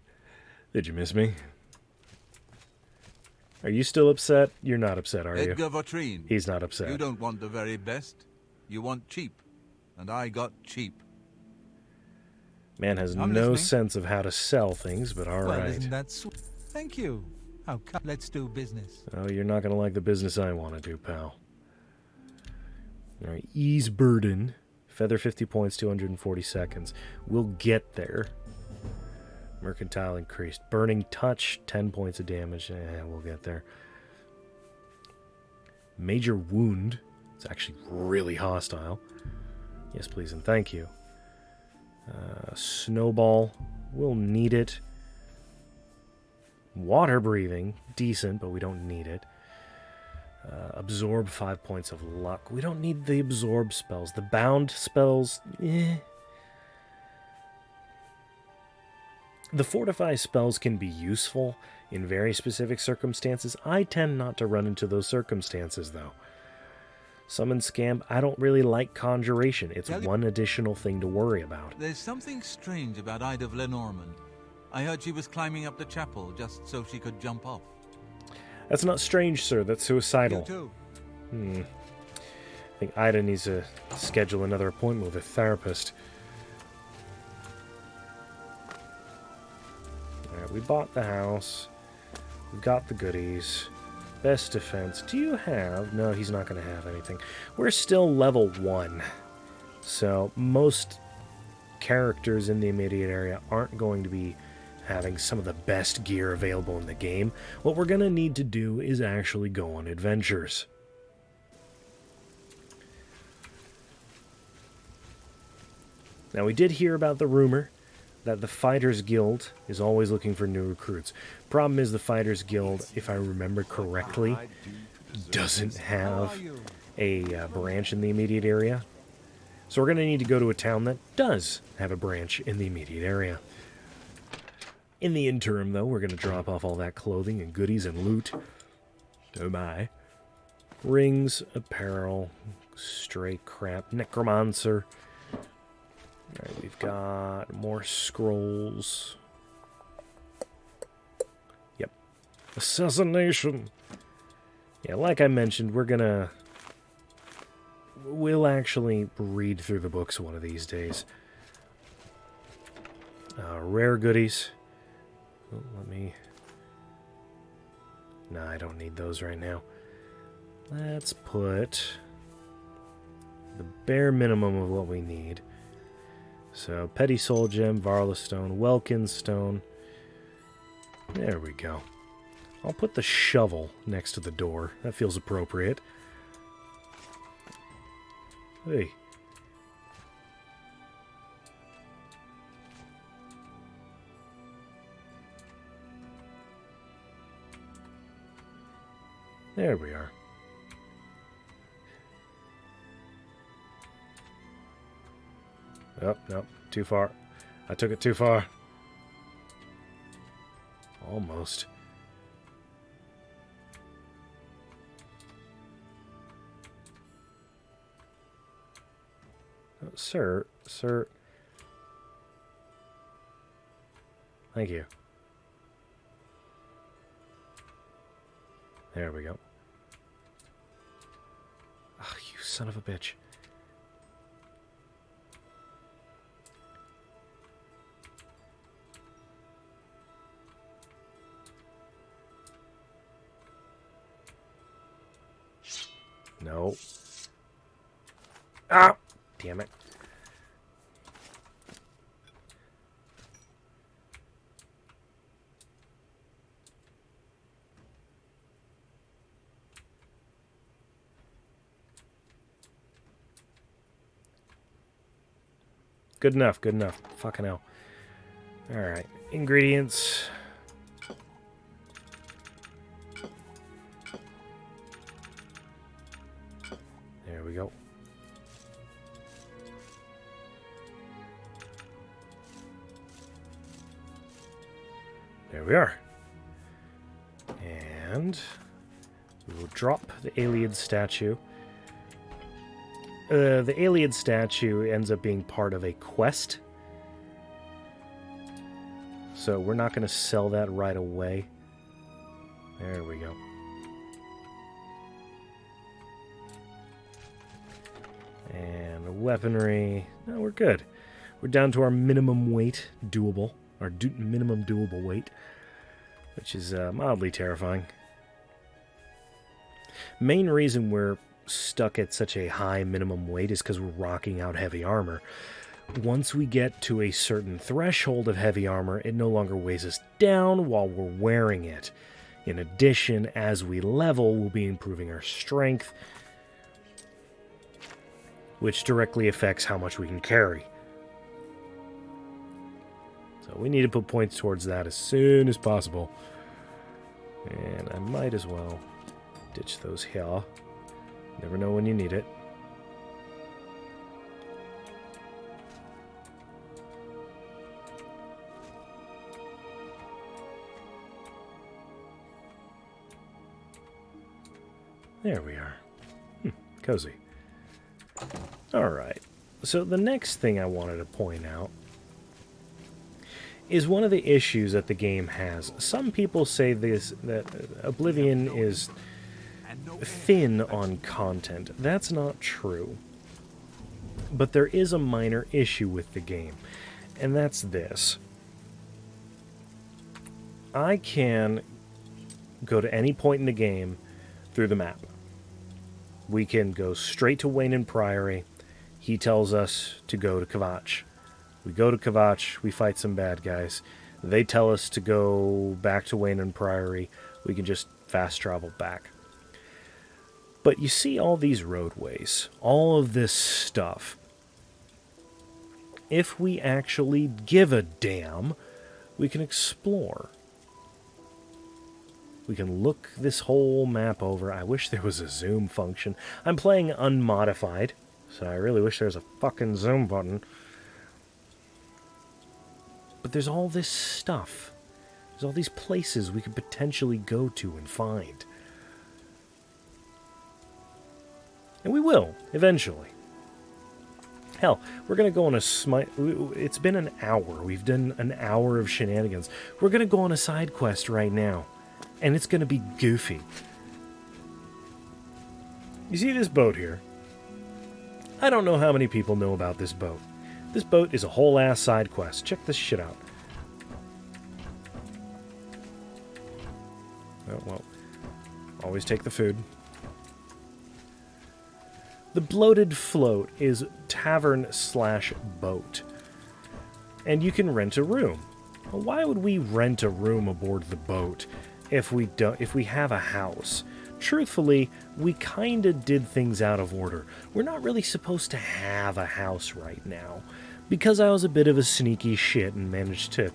Did you miss me? Are you still upset? You're not upset, are you? Edgar Vautrin. He's not upset. You don't want the very best. You want cheap. And I got cheap. Man has I'm no listening. sense of how to sell things, but Well, alright. isn't that sweet? Thank you. Oh, come, let's do business. Oh, you're not going to like the business I want to do, pal. Alright, Ease Burden. Feather 50 points, 240 seconds. We'll get there. Mercantile increased. Burning Touch, 10 points of damage. We'll get there. Major Wound. It's actually really hostile. Yes, please, and thank you. Snowball. We'll need it. Water Breathing. Decent, but we don't need it. Absorb 5 points of luck. We don't need the absorb spells. The bound spells, The fortify spells can be useful in very specific circumstances. I tend not to run into those circumstances, though. Summon Scam, I don't really like Conjuration. It's one additional thing to worry about. There's something strange about Ida of Lenormand. I heard she was climbing up the chapel just so she could jump off. That's not strange, sir. That's suicidal. You too. I think Ida needs to schedule another appointment with a therapist. Alright, we bought the house. We got the goodies. Best defense. Do you have... No, he's not going to have anything. We're still level 1. So, most characters in the immediate area aren't going to be having some of the best gear available in the game. What we're going to need to do is actually go on adventures. Now, we did hear about the rumor that the Fighters Guild is always looking for new recruits. Problem is, the Fighters Guild, if I remember correctly, doesn't have a branch in the immediate area. So we're going to need to go to a town that does have a branch in the immediate area. In the interim, though, we're going to drop off all that clothing and goodies and loot. Oh my. Rings, apparel, stray crap, necromancer. Alright, we've got more scrolls. Yep. Assassination. Yeah, like I mentioned, we'll actually read through the books one of these days. Rare goodies. Oh, Nah, I don't need those right now. Let's put the bare minimum of what we need. So, Petty Soul Gem, Varla Stone, Welkin Stone. There we go. I'll put the shovel next to the door. That feels appropriate. Hey. There we are. Oh, no. Too far. I took it too far. Almost. Oh, sir. Thank you. There we go. Oh, you son of a bitch. No. Ah! Damn it. Good enough, good enough. Fucking hell. Alright. Ingredients. There we go. There we are. And we will drop the Iliad statue. The Iliad statue ends up being part of a quest. So we're not going to sell that right away. There we go. And weaponry. No, we're good. We're down to our minimum weight, doable. Our minimum doable weight. Which is mildly terrifying. Main reason we're stuck at such a high minimum weight is because we're rocking out heavy armor. Once we get to a certain threshold of heavy armor, it no longer weighs us down while we're wearing it. In addition, as we level, we'll be improving our strength, which directly affects how much we can carry. So we need to put points towards that as soon as possible. And I might as well ditch those here. Never know when you need it. There we are. Cozy. Alright. So the next thing I wanted to point out is one of the issues that the game has. Some people say that Oblivion is thin on content. That's not true. But there is a minor issue with the game, and that's this. I can go to any point in the game through the map. We can go straight to Wayne Priory. He tells us to go to Kvatch. We go to Kvatch, we fight some bad guys. They tell us to go back to Wayne Priory. We can just fast travel back. But you see all these roadways, all of this stuff. If we actually give a damn, we can explore. We can look this whole map over. I wish there was a zoom function. I'm playing unmodified, so I really wish there was a fucking zoom button. But there's all this stuff. There's all these places we could potentially go to and find. And we will, eventually. Hell, we're going to go on a... It's been an hour. We've done an hour of shenanigans. We're going to go on a side quest right now. And it's going to be goofy. You see this boat here? I don't know how many people know about this boat. This boat is a whole ass side quest. Check this shit out. Oh, well. Always take the food. The Bloated Float is tavern/boat. And you can rent a room. Well, why would we rent a room aboard the boat if we have a house? Truthfully, we kinda did things out of order. We're not really supposed to have a house right now. Because I was a bit of a sneaky shit and managed to,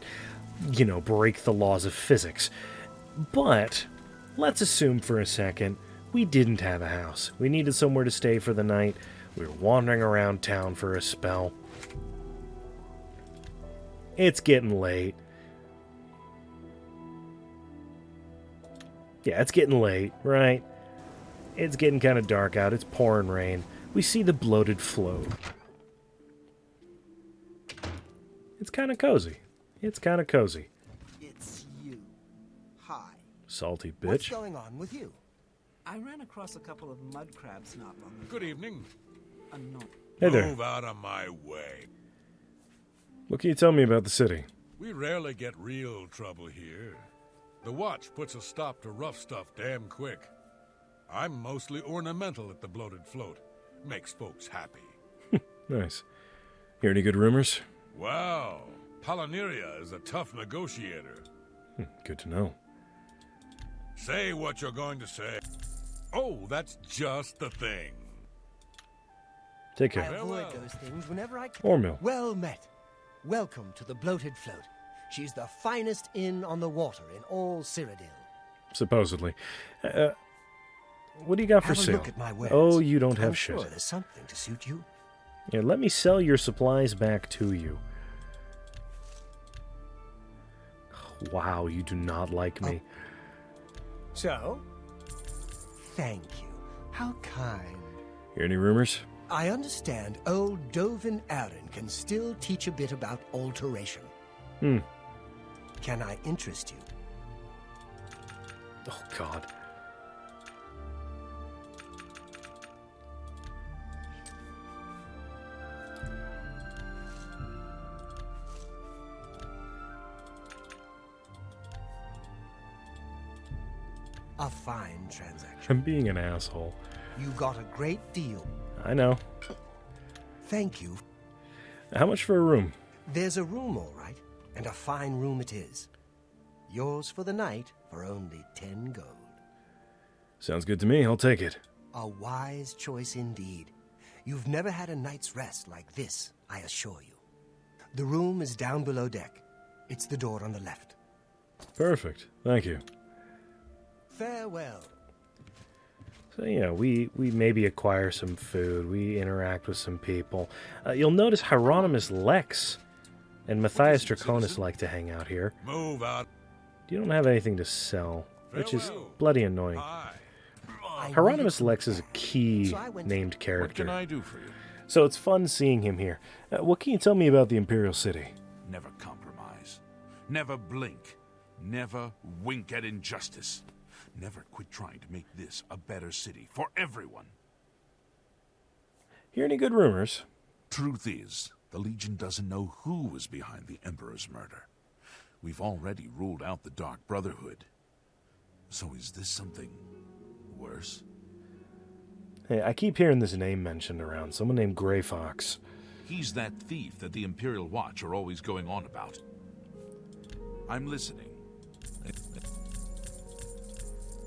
break the laws of physics. But let's assume for a second we didn't have a house. We needed somewhere to stay for the night. We were wandering around town for a spell. It's getting late. Yeah, it's getting late, right? It's getting kind of dark out. It's pouring rain. We see the bloated float. It's kind of cozy. It's kind of cozy. It's you. Hi. Salty What's bitch. going on with you? I ran across a couple of mud crabs not long ago. Good evening. No. Hey there. Move out of my way. What can you tell me about the city? We rarely get real trouble here. The Watch puts a stop to rough stuff damn quick. I'm mostly ornamental at the bloated float. Makes folks happy. Nice. Hear any good rumors? Wow. Palinurya is a tough negotiator. Good to know. Say what you're going to say. Oh, that's just the thing. Take I care. avoid Farewell. those things whenever I can. Ormil. Well met. Welcome to the Bloated Float. She's the finest inn on the water in all Cyrodiil. Supposedly. What do you got for Have a sale? look at my wares. Oh, you don't have I'm shit. sure there's something to suit you. Yeah, let me sell your supplies back to you. Wow, you do not like me. So? Thank you. How kind. Hear any rumors? I understand old Dovin Aaron can still teach a bit about alteration. Can I interest you? Oh, God. A fine transaction. I'm being an asshole. You got a great deal. I know. Thank you. How much for a room? There's a room, all right, and a fine room it is. Yours for the night for only 10 gold. Sounds good to me. I'll take it. A wise choice indeed. You've never had a night's rest like this, I assure you. The room is down below deck. It's the door on the left. Perfect. Thank you. Farewell. So, yeah, we maybe acquire some food. We interact with some people. You'll notice Hieronymus Lex and Matthias Draconis like to hang out here. Move out. You don't have anything to sell, which is Farewell. bloody annoying. Hi. Hieronymus Lex is a key So I went- named What character. can I do for you? So it's fun seeing him here. What can you tell me about the Imperial City? Never compromise. Never blink. Never wink at injustice. Never quit trying to make this a better city for everyone. Hear any good rumors? Truth is, the Legion doesn't know who was behind the Emperor's murder. We've already ruled out the Dark Brotherhood. So is this something worse? Hey, I keep hearing this name mentioned around. Someone named Grey Fox. He's that thief that the Imperial Watch are always going on about. I'm listening.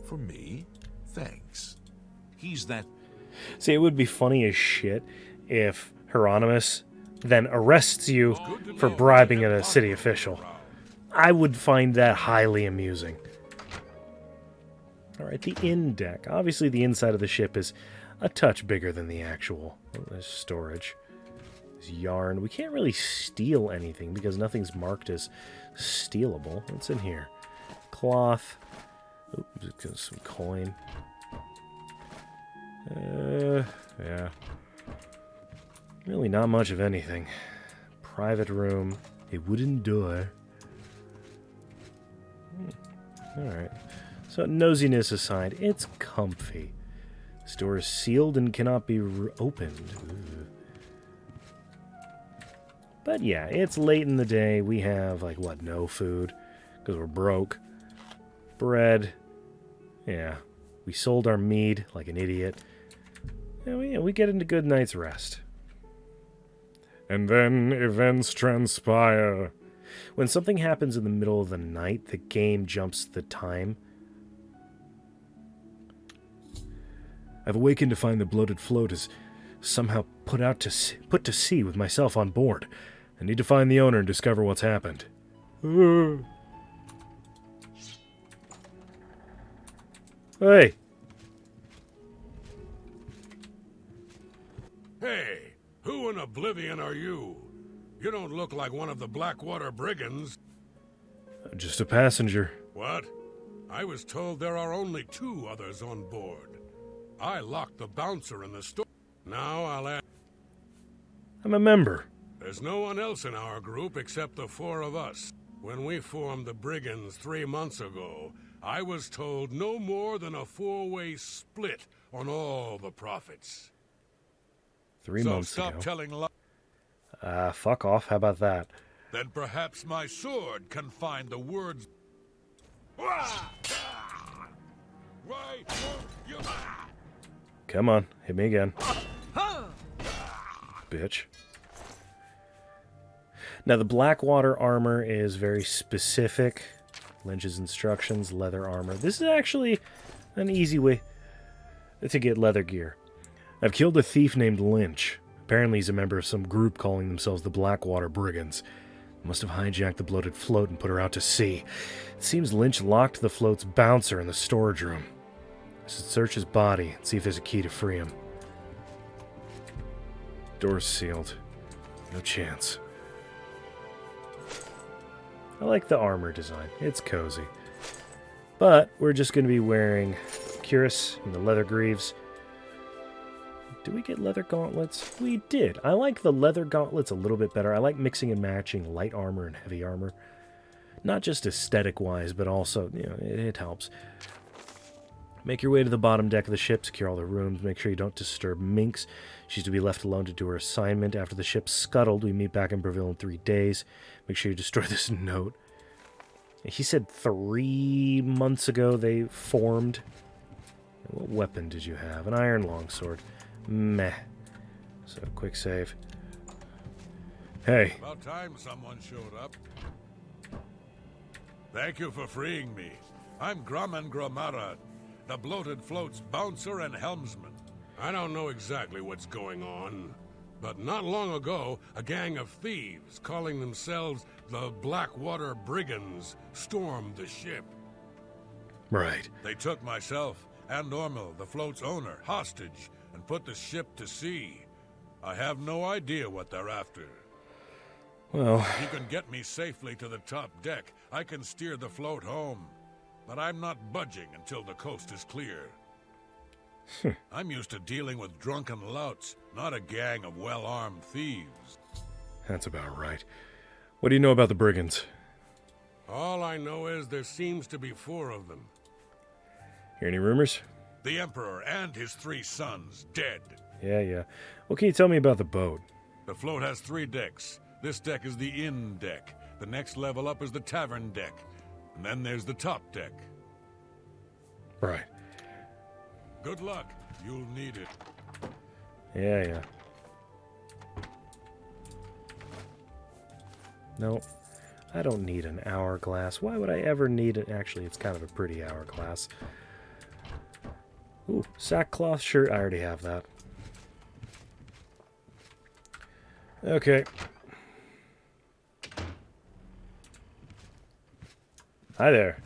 For me? Thanks. He's that... See, it would be funny as shit if Hieronymus then arrests you for bribing a city official. I would find that highly amusing. Alright, the inn deck. Obviously, the inside of the ship is a touch bigger than the actual storage. There's yarn. We can't really steal anything because nothing's marked as stealable. What's in here? Cloth. Oops, some coin. Yeah. Really not much of anything. Private room. A wooden door. Alright. So, nosiness aside, it's comfy. This door is sealed and cannot be opened. Ooh. But yeah, it's late in the day. We have, like, what, no food? Because we're broke. Bread. Yeah. We sold our mead like an idiot. And we get into good night's rest. And then events transpire. When something happens in the middle of the night, the game jumps the time. I've awakened to find the bloated float is somehow put to sea with myself on board. I need to find the owner and discover what's happened. Hey! Hey, who in oblivion are you? You don't look like one of the Blackwater brigands. Just a passenger. What? I was told there are only 2 others on board. I locked the bouncer in the store. Now I'll ask. I'm a member. There's no one else in our group except the 4 of us. When we formed the brigands 3 months ago, I was told no more than a 4-way split on all the profits. 3 months ago. So stop telling lies. Fuck off. How about that? Then perhaps my sword can find the words. Why won't you? Come on. Hit me again. Bitch. Now, the Blackwater armor is very specific. Lynch's instructions, leather armor. This is actually an easy way to get leather gear. I've killed a thief named Lynch. Apparently he's a member of some group calling themselves the Blackwater Brigands. Must have hijacked the bloated float and put her out to sea. It seems Lynch locked the float's bouncer in the storage room. I should search his body and see if there's a key to free him. Door's sealed. No chance. I like the armor design. It's cozy. But we're just going to be wearing cuirass and the leather greaves. Did we get leather gauntlets? We did. I like the leather gauntlets a little bit better. I like mixing and matching light armor and heavy armor. Not just aesthetic-wise, but also, you know, it helps. Make your way to the bottom deck of the ship, secure all the rooms, make sure you don't disturb Minx. She's to be left alone to do her assignment. After the ship's scuttled, we meet back in Breville in 3 days. Make sure you destroy this note. He said 3 months ago they formed. What weapon did you have? An iron longsword. Meh. So, quick save. Hey. About time someone showed up. Thank you for freeing me. I'm Grumman Gromara, the bloated float's bouncer and helmsman. I don't know exactly what's going on, but not long ago, a gang of thieves calling themselves the Blackwater Brigands stormed the ship. Right. They took myself and Ormil, the float's owner, hostage and put the ship to sea. I have no idea what they're after. Well, If you can get me safely to the top deck, I can steer the float home. But I'm not budging until the coast is clear. I'm used to dealing with drunken louts, not a gang of well-armed thieves. that's about right. What do you know about the brigands? All I know is there seems to be 4 of them. Hear any rumors? The Emperor and his 3 sons dead. Yeah. What can you tell me about the boat? The float has 3 decks. This deck is the inn deck. The next level up is the tavern deck. And then there's the top deck. Right. Good luck. You'll need it. Yeah. No, I don't need an hourglass. Why would I ever need it? Actually, it's kind of a pretty hourglass. Ooh, sackcloth shirt. I already have that. Okay. Hi there.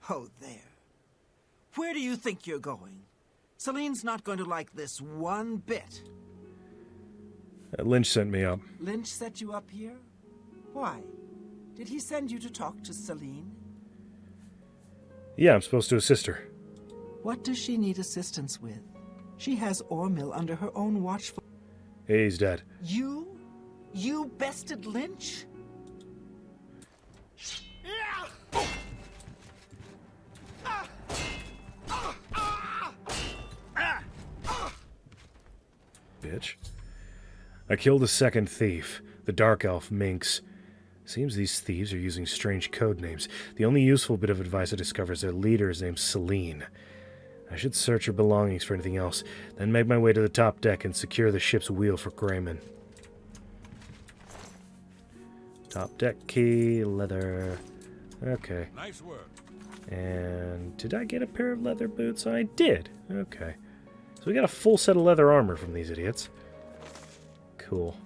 Oh, there. Where do you think you're going? Celine's not going to like this one bit. Lynch sent me up. Lynch set you up here? Why? Did he send you to talk to Celine? Yeah, I'm supposed to assist her. What does she need assistance with? She has Ormil under her own watchful... Hey, he's dead. You? You bested Lynch? Bitch. I killed a second thief, the Dark Elf Minx. Seems these thieves are using strange code names. The only useful bit of advice I discover is their leader is named Celine. I should search her belongings for anything else, then make my way to the top deck and secure the ship's wheel for Grayman. Top deck key, leather. Okay. Nice work. And did I get a pair of leather boots? I did. Okay. So we got a full set of leather armor from these idiots. Cool.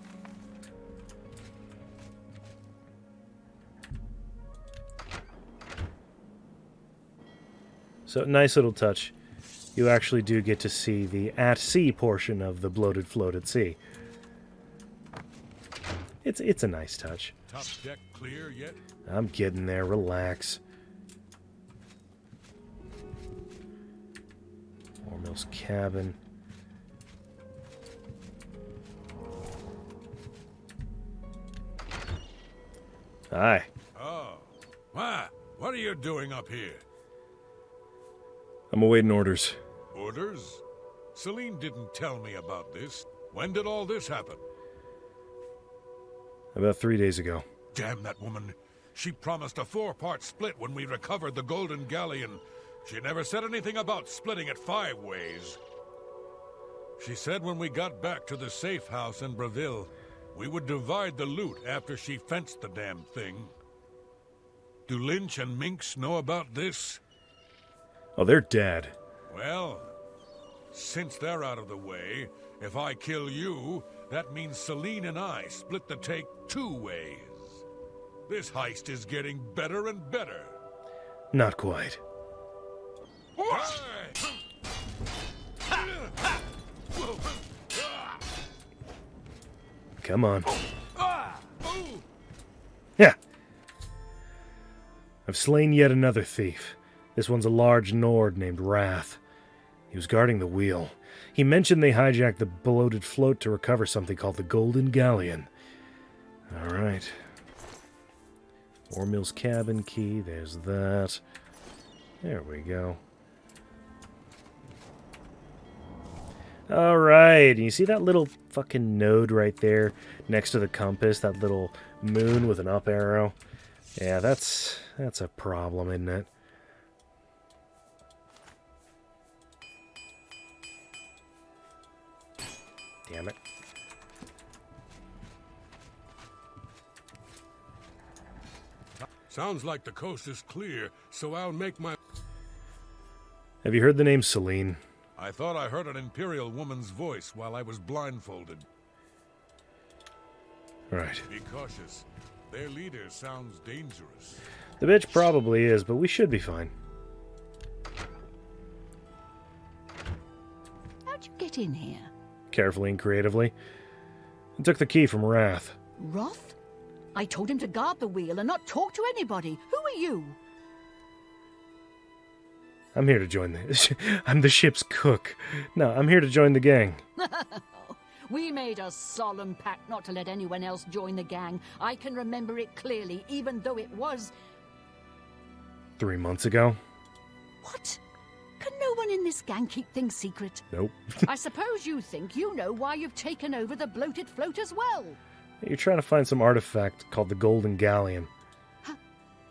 So, nice little touch. You actually do get to see the at-sea portion of the bloated float at sea. It's a nice touch. Top deck clear yet? I'm getting there. Relax. Ormill's cabin. Hi. Oh. What are you doing up here? I'm awaiting orders. Orders? Celine didn't tell me about this. When did all this happen? About 3 days ago. Damn that woman. She promised a 4-part split when we recovered the Golden Galleon. She never said anything about splitting it 5 ways. She said when we got back to the safe house in Breville, we would divide the loot after she fenced the damn thing. Do Lynch and Minx know about this? Oh, they're dead. Well, since they're out of the way, if I kill you, that means Celine and I split the take 2 ways. This heist is getting better and better. Not quite. Come on. Yeah. I've slain yet another thief. This one's a large Nord named Wrath. He was guarding the wheel. He mentioned they hijacked the bloated float to recover something called the Golden Galleon. All right. Ormill's cabin key, there's that. There we go. All right, you see that little fucking node right there next to the compass, that little moon with an up arrow? Yeah, that's a problem, isn't it? Damn it. Sounds like the coast is clear, so I'll make my... Have you heard the name Celine? I thought I heard an Imperial woman's voice while I was blindfolded. Right. Be cautious. Their leader sounds dangerous. The bitch probably is, but we should be fine. How'd you get in here? Carefully and creatively. I took the key from Wrath. Roth? I told him to guard the wheel and not talk to anybody. Who are you? I'm here to join the... I'm the ship's cook. No, I'm here to join the gang. We made a solemn pact not to let anyone else join the gang. I can remember it clearly, even though it was... 3 months ago? What? Can no one in this gang keep things secret? Nope. I suppose you think you know why you've taken over the bloated float as well. You're trying to find some artifact called the Golden Galleon.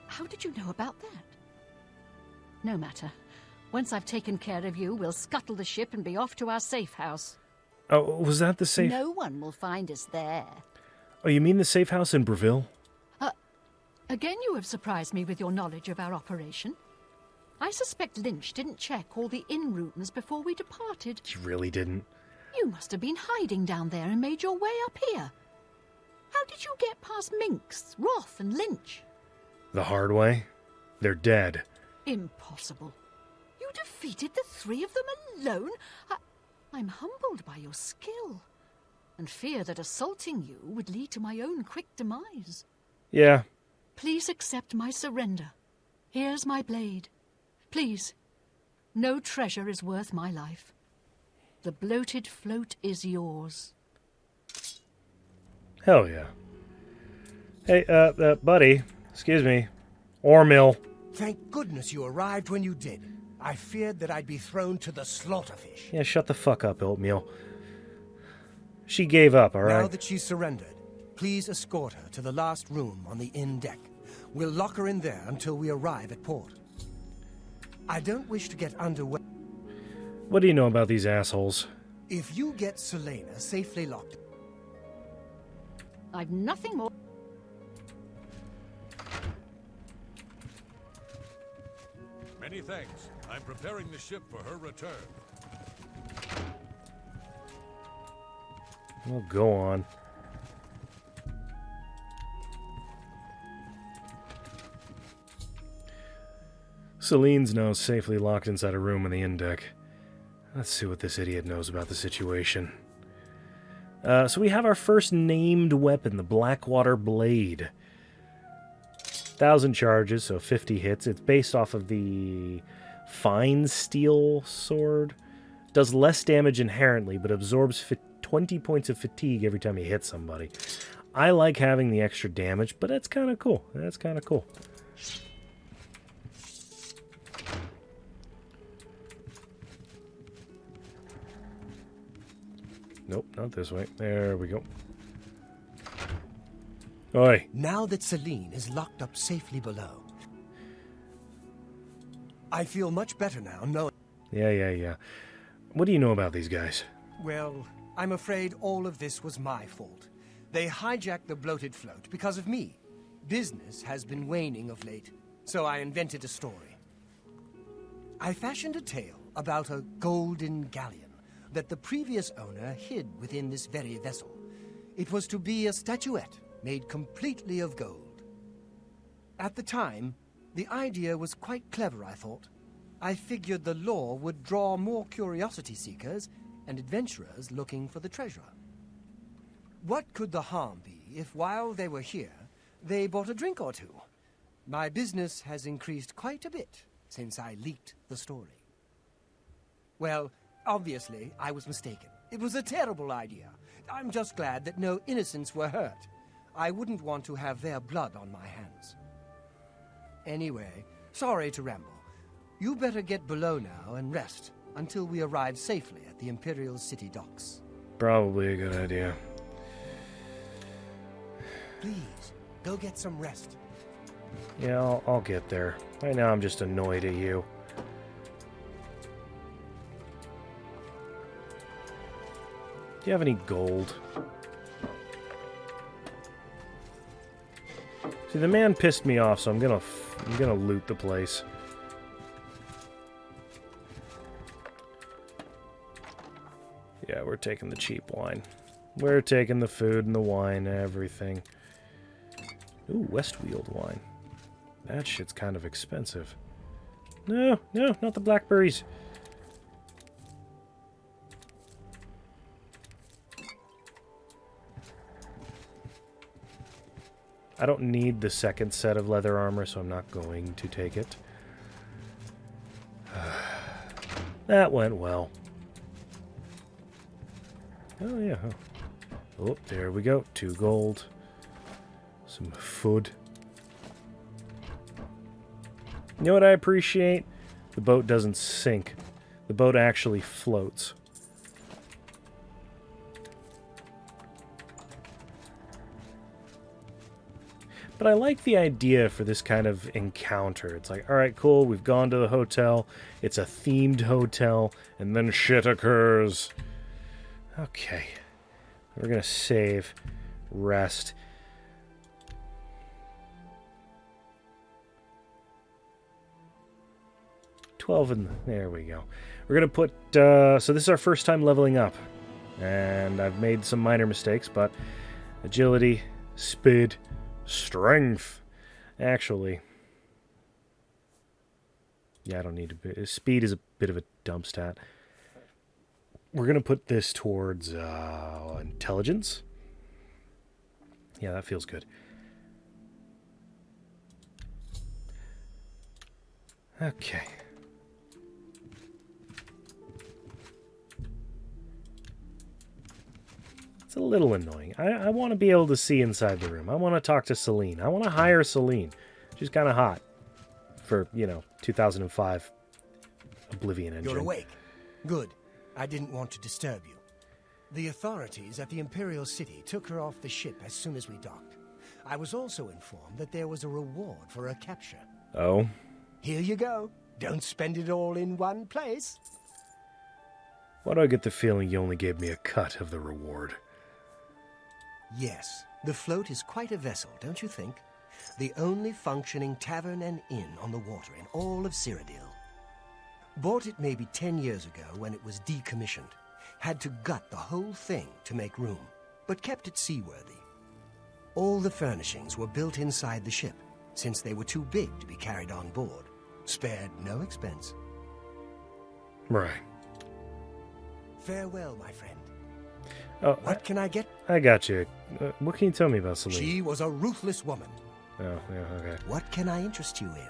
How did you know about that? No matter. Once I've taken care of you, we'll scuttle the ship and be off to our safe house. Oh, was that the safe... No one will find us there. Oh, you mean the safe house in Breville? Again, you have surprised me with your knowledge of our operation. I suspect Lynch didn't check all the in-routers before we departed. He really didn't. You must have been hiding down there and made your way up here. How did you get past Minx, Roth, and Lynch? The hard way? They're dead. Impossible. You defeated the 3 of them alone? I'm humbled by your skill, and fear that assaulting you would lead to my own quick demise. Yeah. Please accept my surrender. Here's my blade. Please. No treasure is worth my life. The bloated float is yours. Hell yeah. Hey, buddy. Excuse me. Ormill. Thank goodness you arrived when you did. I feared that I'd be thrown to the slaughterfish. Yeah, shut the fuck up, Oatmeal. She gave up, all right? Now that she's surrendered, please escort her to the last room on the inn deck. We'll lock her in there until we arrive at port. I don't wish to get underway. What do you know about these assholes? If you get Selena safely locked... I've nothing more... Many thanks. I'm preparing the ship for her return. Well, go on. Celine's now safely locked inside a room on the inn deck. Let's see what this idiot knows about the situation. So we have our first named weapon, the Blackwater Blade. 1,000 charges, so 50 hits. It's based off of the Fine Steel Sword. Does less damage inherently, but absorbs 20 points of fatigue every time you hit somebody. I like having the extra damage, but that's kind of cool. That's kind of cool. Nope, not this way. There we go. Oi. Now that Celine is locked up safely below, I feel much better now knowing... Yeah. What do you know about these guys? Well, I'm afraid all of this was my fault. They hijacked the bloated float because of me. Business has been waning of late, so I invented a story. I fashioned a tale about a golden galleon that the previous owner hid within this very vessel. It was to be a statuette made completely of gold. At the time, the idea was quite clever, I thought. I figured the lore would draw more curiosity seekers and adventurers looking for the treasure. What could the harm be if while they were here, they bought a drink or two? My business has increased quite a bit since I leaked the story. Well, obviously, I was mistaken. It was a terrible idea. I'm just glad that no innocents were hurt. I wouldn't want to have their blood on my hands. Anyway, sorry to ramble. You better get below now and rest until we arrive safely at the Imperial City docks. Probably a good idea. Please, go get some rest. Yeah, I'll get there. Right now I'm just annoyed at you. Do you have any gold? See, the man pissed me off, so I'm gonna loot the place. Yeah, we're taking the cheap wine. We're taking the food and the wine and everything. Ooh, Westfield wine. That shit's kind of expensive. No, not the blackberries. I don't need the second set of leather armor, so I'm not going to take it. That went well. Oh, yeah. Oh, there we go. 2 gold. Some food. You know what I appreciate? The boat doesn't sink. The boat actually floats. But I like the idea for this kind of encounter. It's like, alright, cool, we've gone to the hotel. It's a themed hotel, and then shit occurs. Okay. We're gonna save. Rest. There we go. We're gonna put, so this is our first time leveling up. And I've made some minor mistakes, but agility, speed, strength. Actually, yeah, I don't need to. Speed is a bit of a dump stat. We're gonna put this towards intelligence. Yeah, that feels good. Okay. It's a little annoying. I want to be able to see inside the room. I want to talk to Celine. I want to hire Celine. She's kind of hot for, 2005 Oblivion engine. You're awake. Good. I didn't want to disturb you. The authorities at the Imperial City took her off the ship as soon as we docked. I was also informed that there was a reward for her capture. Oh? Here you go. Don't spend it all in one place. Why do I get the feeling you only gave me a cut of the reward? Yes, the float is quite a vessel, don't you think? The only functioning tavern and inn on the water in all of Cyrodiil. Bought it maybe 10 years ago when it was decommissioned. Had to gut the whole thing to make room, but kept it seaworthy. All the furnishings were built inside the ship, since they were too big to be carried on board. Spared no expense. Right. Farewell, my friend. Oh, What can I get? I got you. What can you tell me about Celine? She was a ruthless woman. Oh, yeah, okay. What can I interest you in?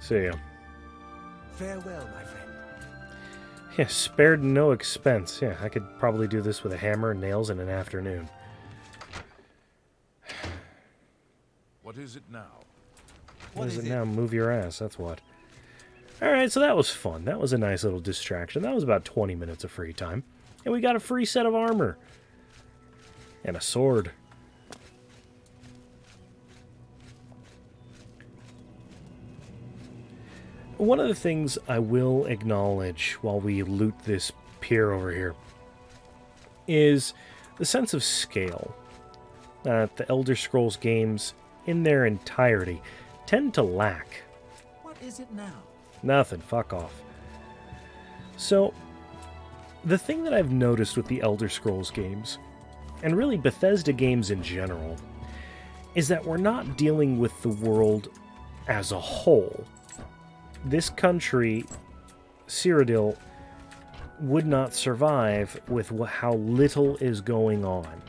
See ya. Farewell, my friend. Yeah, spared no expense. Yeah, I could probably do this with a hammer and nails in an afternoon. What is it now? What is it now? Move your ass, that's what. Alright, so that was fun. That was a nice little distraction. That was about 20 minutes of free time. And we got a free set of armor. And a sword. One of the things I will acknowledge while we loot this pier over here is the sense of scale that the Elder Scrolls games in their entirety tend to lack. What is it now? Nothing, fuck off. So, the thing that I've noticed with the Elder Scrolls games, and really Bethesda games in general, is that we're not dealing with the world as a whole. This country, Cyrodiil, would not survive with how little is going on.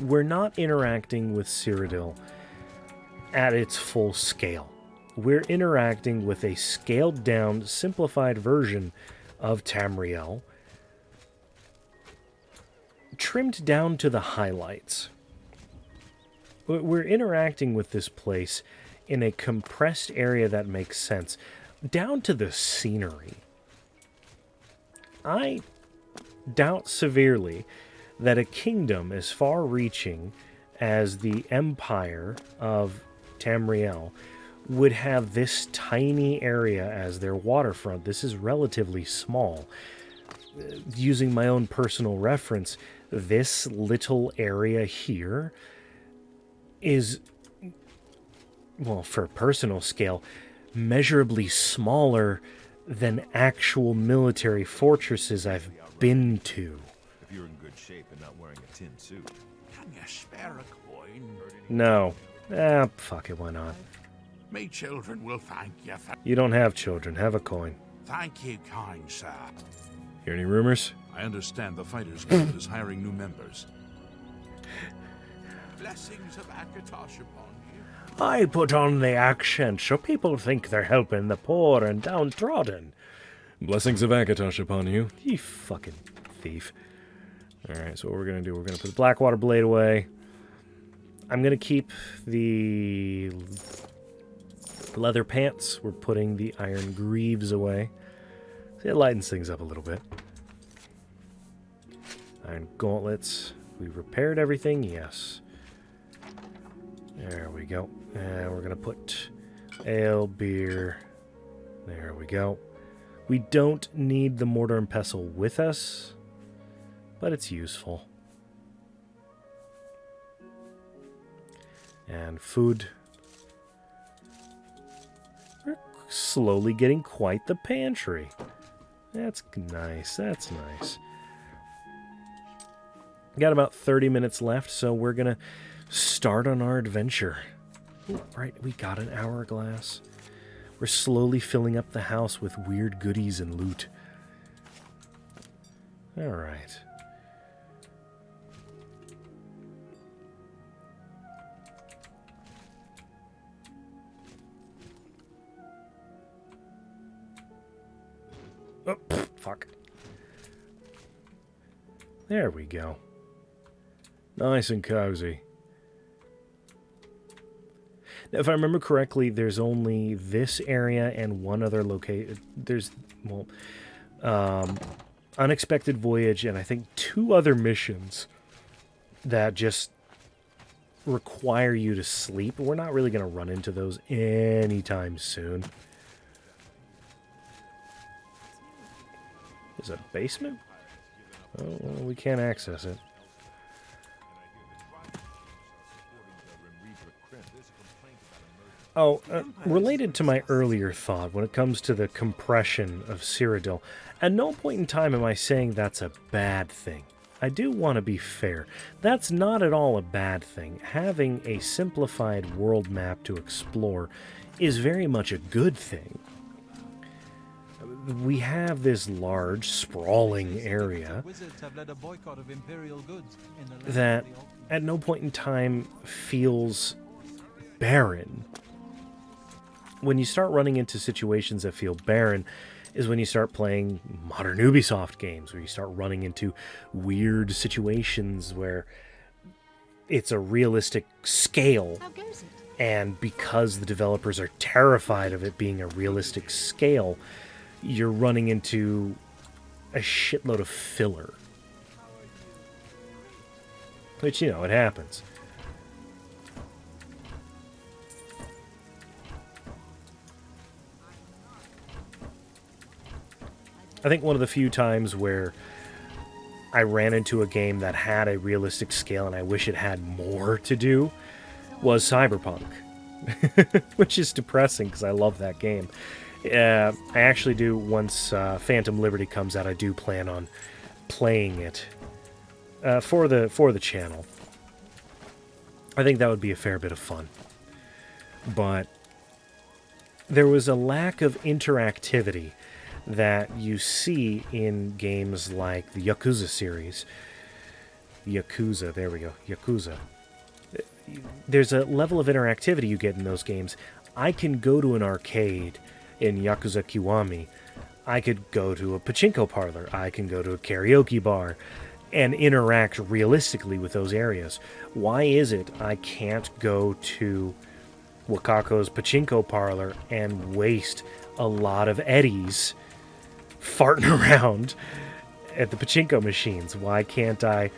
We're not interacting with Cyrodiil at its full scale. We're interacting with a scaled down, simplified version of Tamriel, trimmed down to the highlights. We're interacting with this place in a compressed area that makes sense, down to the scenery. I doubt severely that a kingdom as far-reaching as the Empire of Tamriel would have this tiny area as their waterfront. This is relatively small. Using my own personal reference, this little area here is, well, for personal scale, measurably smaller than actual military fortresses I've been to. If you're in good shape and not wearing a tin suit. Can you spare a coin? No. Fuck it, why not? My children will thank you for... You don't have children, have a coin. Thank you, kind sir. Hear any rumors? I understand the Fighters Guild is hiring new members. Blessings of Akatosh upon you. I put on the accent so people think they're helping the poor and downtrodden. Blessings of Akatosh upon you. You fucking thief. Alright, so what we're going to do, we're going to put the Blackwater Blade away. I'm going to keep the leather pants. We're putting the iron greaves away. See, it lightens things up a little bit. Iron gauntlets. We repaired everything, yes. There we go. And we're going to put ale, beer. There we go. We don't need the mortar and pestle with us, but it's useful. And food. We're slowly getting quite the pantry. That's nice. That's nice. Got about 30 minutes left, so we're going to start on our adventure. Ooh, right, we got an hourglass. We're slowly filling up the house with weird goodies and loot. All right. Oh, fuck. There we go. Nice and cozy. Now, if I remember correctly, there's only this area and one other location. There's, well, Unexpected Voyage and I think 2 other missions that just require you to sleep. We're not really going to run into those anytime soon. Is it a basement? Oh, well, we can't access it. Oh, related to my earlier thought, when it comes to the compression of Cyrodiil, at no point in time am I saying that's a bad thing. I do want to be fair. That's not at all a bad thing. Having a simplified world map to explore is very much a good thing. we have this large, sprawling area Wizards have led a boycott of Imperial goods in the land that of the Alt- at no point in time feels barren. When you start running into situations that feel barren is when you start playing modern Ubisoft games, where you start running into weird situations where it's a realistic scale. How goes it? And because the developers are terrified of it being a realistic scale, you're running into a shitload of filler. Which, you know, it happens. I think one of the few times where I ran into a game that had a realistic scale and I wish it had more to do was Cyberpunk. Which is depressing because I love that game. I actually do, once Phantom Liberty comes out, I do plan on playing it for the channel. I think that would be a fair bit of fun. But there was a lack of interactivity that you see in games like the Yakuza series. Yakuza, there we go, Yakuza. There's a level of interactivity you get in those games. I can go to an arcade in Yakuza Kiwami. I could go to a pachinko parlor. I can go to a karaoke bar and interact realistically with those areas. Why is it I can't go to Wakako's pachinko parlor and waste a lot of eddies farting around at the pachinko machines? Why can't I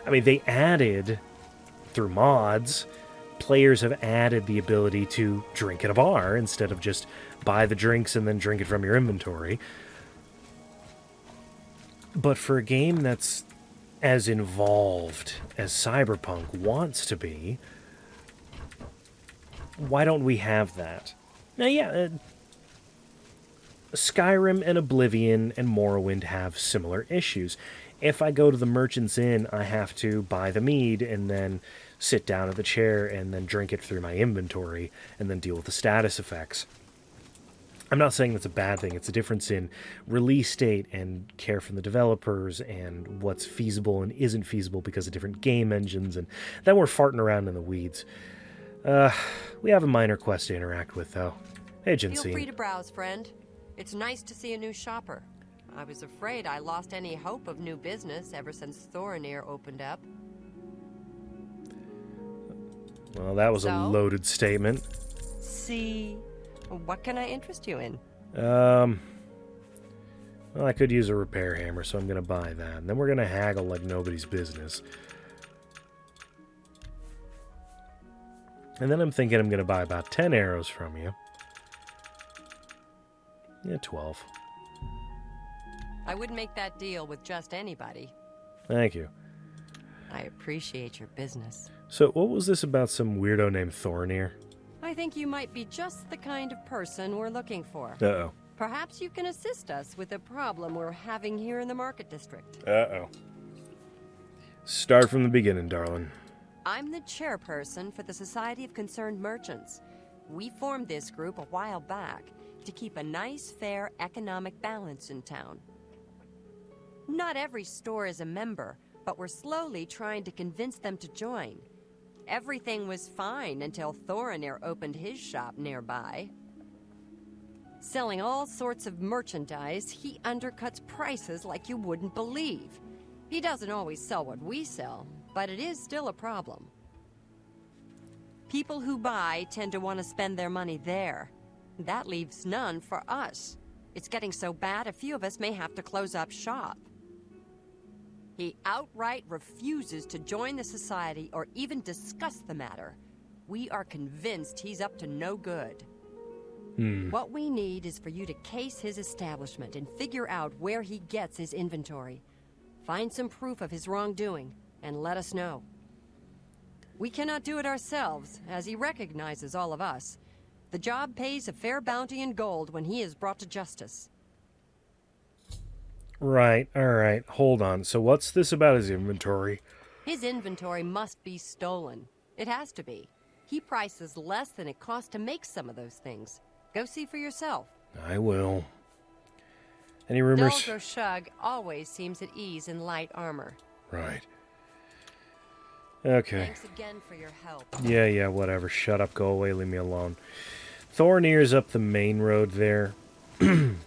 mean, they added, through mods, players have added the ability to drink at a bar instead of just buy the drinks and then drink it from your inventory. But for a game that's as involved as Cyberpunk wants to be, why don't we have that? Now, yeah, Skyrim and Oblivion and Morrowind have similar issues. If I go to the Merchant's Inn, I have to buy the mead and then sit down at the chair and then drink it through my inventory and then deal with the status effects. I'm not saying that's a bad thing. It's a difference in release date and care from the developers and what's feasible and isn't feasible because of different game engines, and then we're farting around in the weeds. We have a minor quest to interact with, though. Hey, Jensine. Feel free to browse, friend. It's nice to see a new shopper. I was afraid I lost any hope of new business ever since Thorinir opened up. Well, that was a loaded statement. See, what can I interest you in? Well, I could use a repair hammer, so I'm going to buy that. And then we're going to haggle like nobody's business. And then I'm thinking I'm going to buy about 10 arrows from you. Yeah, 12. I wouldn't make that deal with just anybody. Thank you. I appreciate your business. So, what was this about some weirdo named Thorinir? I think you might be just the kind of person we're looking for. Uh-oh. Perhaps you can assist us with a problem we're having here in the Market District. Uh-oh. Start from the beginning, darling. I'm the chairperson for the Society of Concerned Merchants. We formed this group a while back to keep a nice, fair economic balance in town. Not every store is a member, but we're slowly trying to convince them to join. Everything was fine until Thorinir opened his shop nearby. Selling all sorts of merchandise, he undercuts prices like you wouldn't believe. He doesn't always sell what we sell, but it is still a problem. People who buy tend to want to spend their money there. That leaves none for us. It's getting so bad a few of us may have to close up shop. He outright refuses to join the society or even discuss the matter. We are convinced he's up to no good. What we need is for you to case his establishment and figure out where he gets his inventory. Find some proof of his wrongdoing and let us know. We cannot do it ourselves, as he recognizes all of us. The job pays a fair bounty in gold when he is brought to justice. Right, alright, hold on. So what's this about his inventory? His inventory must be stolen. It has to be. He prices less than it costs to make some of those things. Go see for yourself. I will. Any rumors? Dulgar Shug always seems at ease in light armor. Right. Okay. Thanks again for your help. Yeah, whatever. Shut up, go away, leave me alone. Thornir's up the main road there. I'm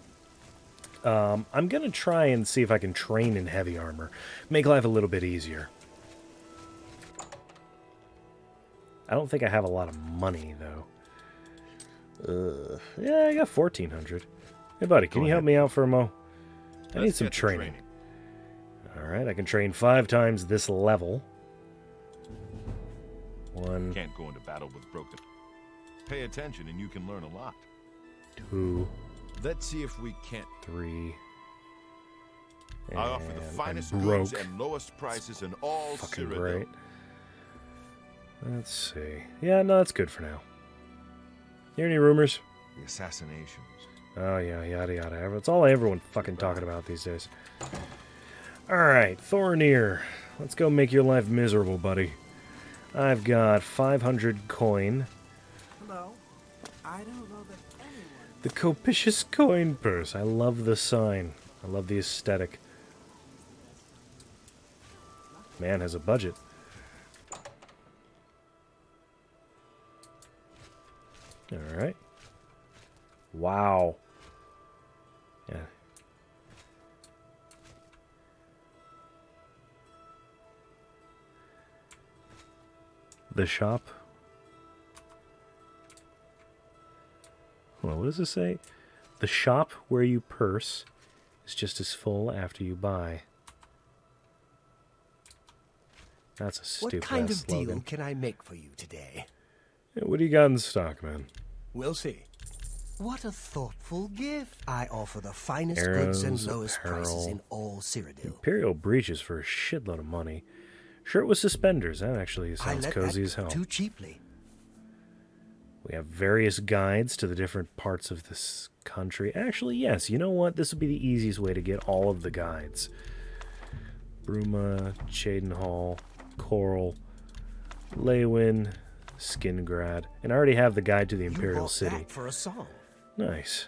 gonna try and see if I can train in heavy armor. Make life a little bit easier. I don't think I have a lot of money, though. Yeah, I got 1,400. Hey, buddy, can you help me out for a mo? I need some training. Alright, I can train 5 times this level. 1. Can't go into battle with broken. Pay attention and you can learn a lot. 2. Let's see if we can't. 3. I offer the finest broke. goods and lowest prices in all Fucking Cyrodiil. great. Let's see. Yeah, no, that's good for now. Hear any rumors? The assassinations. Oh, yeah, yada yada. It's all everyone fucking talking about these days. Alright, Thornir. Let's go make your life miserable, buddy. I've got 500 coin. Hello? I don't know that anyone... The Copicious Coin Purse. I love the sign. I love the aesthetic. Man has a budget. Alright. Wow. Yeah. The shop. Well, what does it say? The shop where you purse is just as full after you buy. That's a stupid What kind of slogan. deal can I make for you today? Yeah, what do you got in stock, man? We'll see. What a thoughtful gift. I offer the finest Arrows, goods and lowest prices apparel. in all Cyrodiil. Imperial breeches for a shitload of money. Shirt with suspenders. That actually I sounds let cozy that as hell. go too cheaply. We have various guides to the different parts of this country. Actually, yes. You know what? This would be the easiest way to get all of the guides. Bruma, Cheydinhal, Coral, Leywin, Skingrad. And I already have the guide to the Imperial City. That for a song. Nice.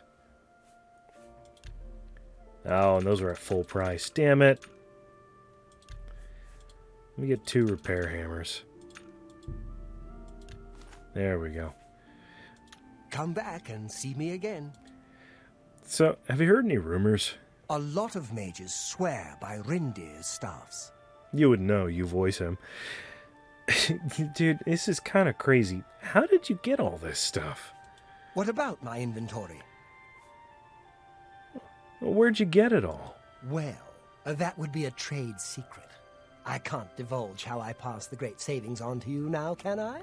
Oh, and those are at full price. Damn it. Let me get 2 repair hammers. There we go. Come back and see me again. So, have you heard any rumors? A lot of mages swear by Rindir's staffs. You would know, you voice him. Dude, this is kind of crazy. How did you get all this stuff? What about my inventory? Where'd you get it all? Well, that would be a trade secret. I can't divulge how I pass the great savings on to you now, can I?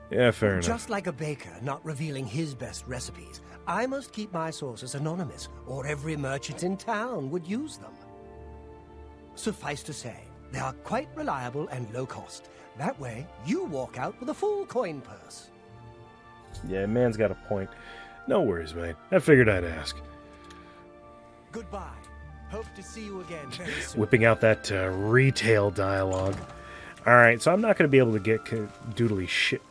Yeah, fair enough. Just like a baker not revealing his best recipes, I must keep my sources anonymous, or every merchant in town would use them. Suffice to say, they are quite reliable and low cost. That way, you walk out with a full coin purse. Yeah, man's got a point. No worries, mate. I figured I'd ask. Goodbye. Hope to see you again very soon. Whipping out that retail dialogue. Alright, so I'm not going to be able to get doodly shit.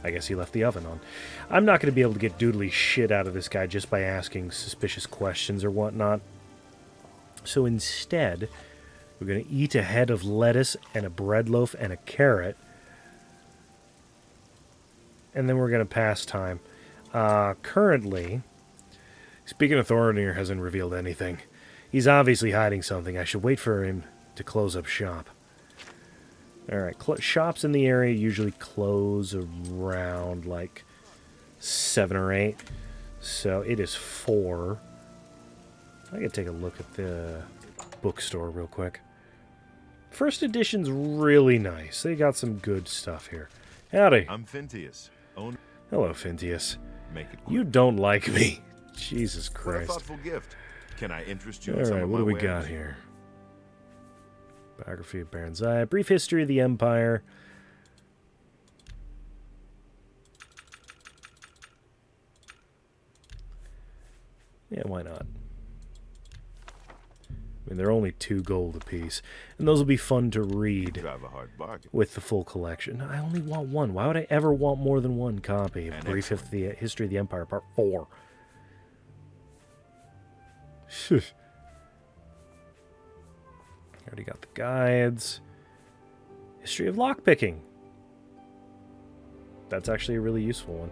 I guess he left the oven on. I'm not going to be able to get doodly shit out of this guy just by asking suspicious questions or whatnot. So instead, we're going to eat a head of lettuce and a bread loaf and a carrot. And then we're going to pass time. Currently, speaking of Thornir hasn't revealed anything. He's obviously hiding something. I should wait for him to close up shop. Alright, shops in the area usually close around like 7 or 8. So it is 4. I can take a look at the bookstore real quick. First edition's really nice. They got some good stuff here. Howdy. I'm Phintius. Hello, Phintius. Make it quick. You don't like me. Jesus What a Christ. thoughtful gift. Can I interest you in Alright, some of what my do we wares? got here? Biography of Baron Zai. Brief history of the Empire. Yeah, why not? I mean, they're only 2 gold apiece, and those will be fun to read Drive a hard bargain. with the full collection. I only want 1. Why would I ever want more than 1 copy of And Brief History of the Empire Part 4? Already got the guides. History of lockpicking. That's actually a really useful one.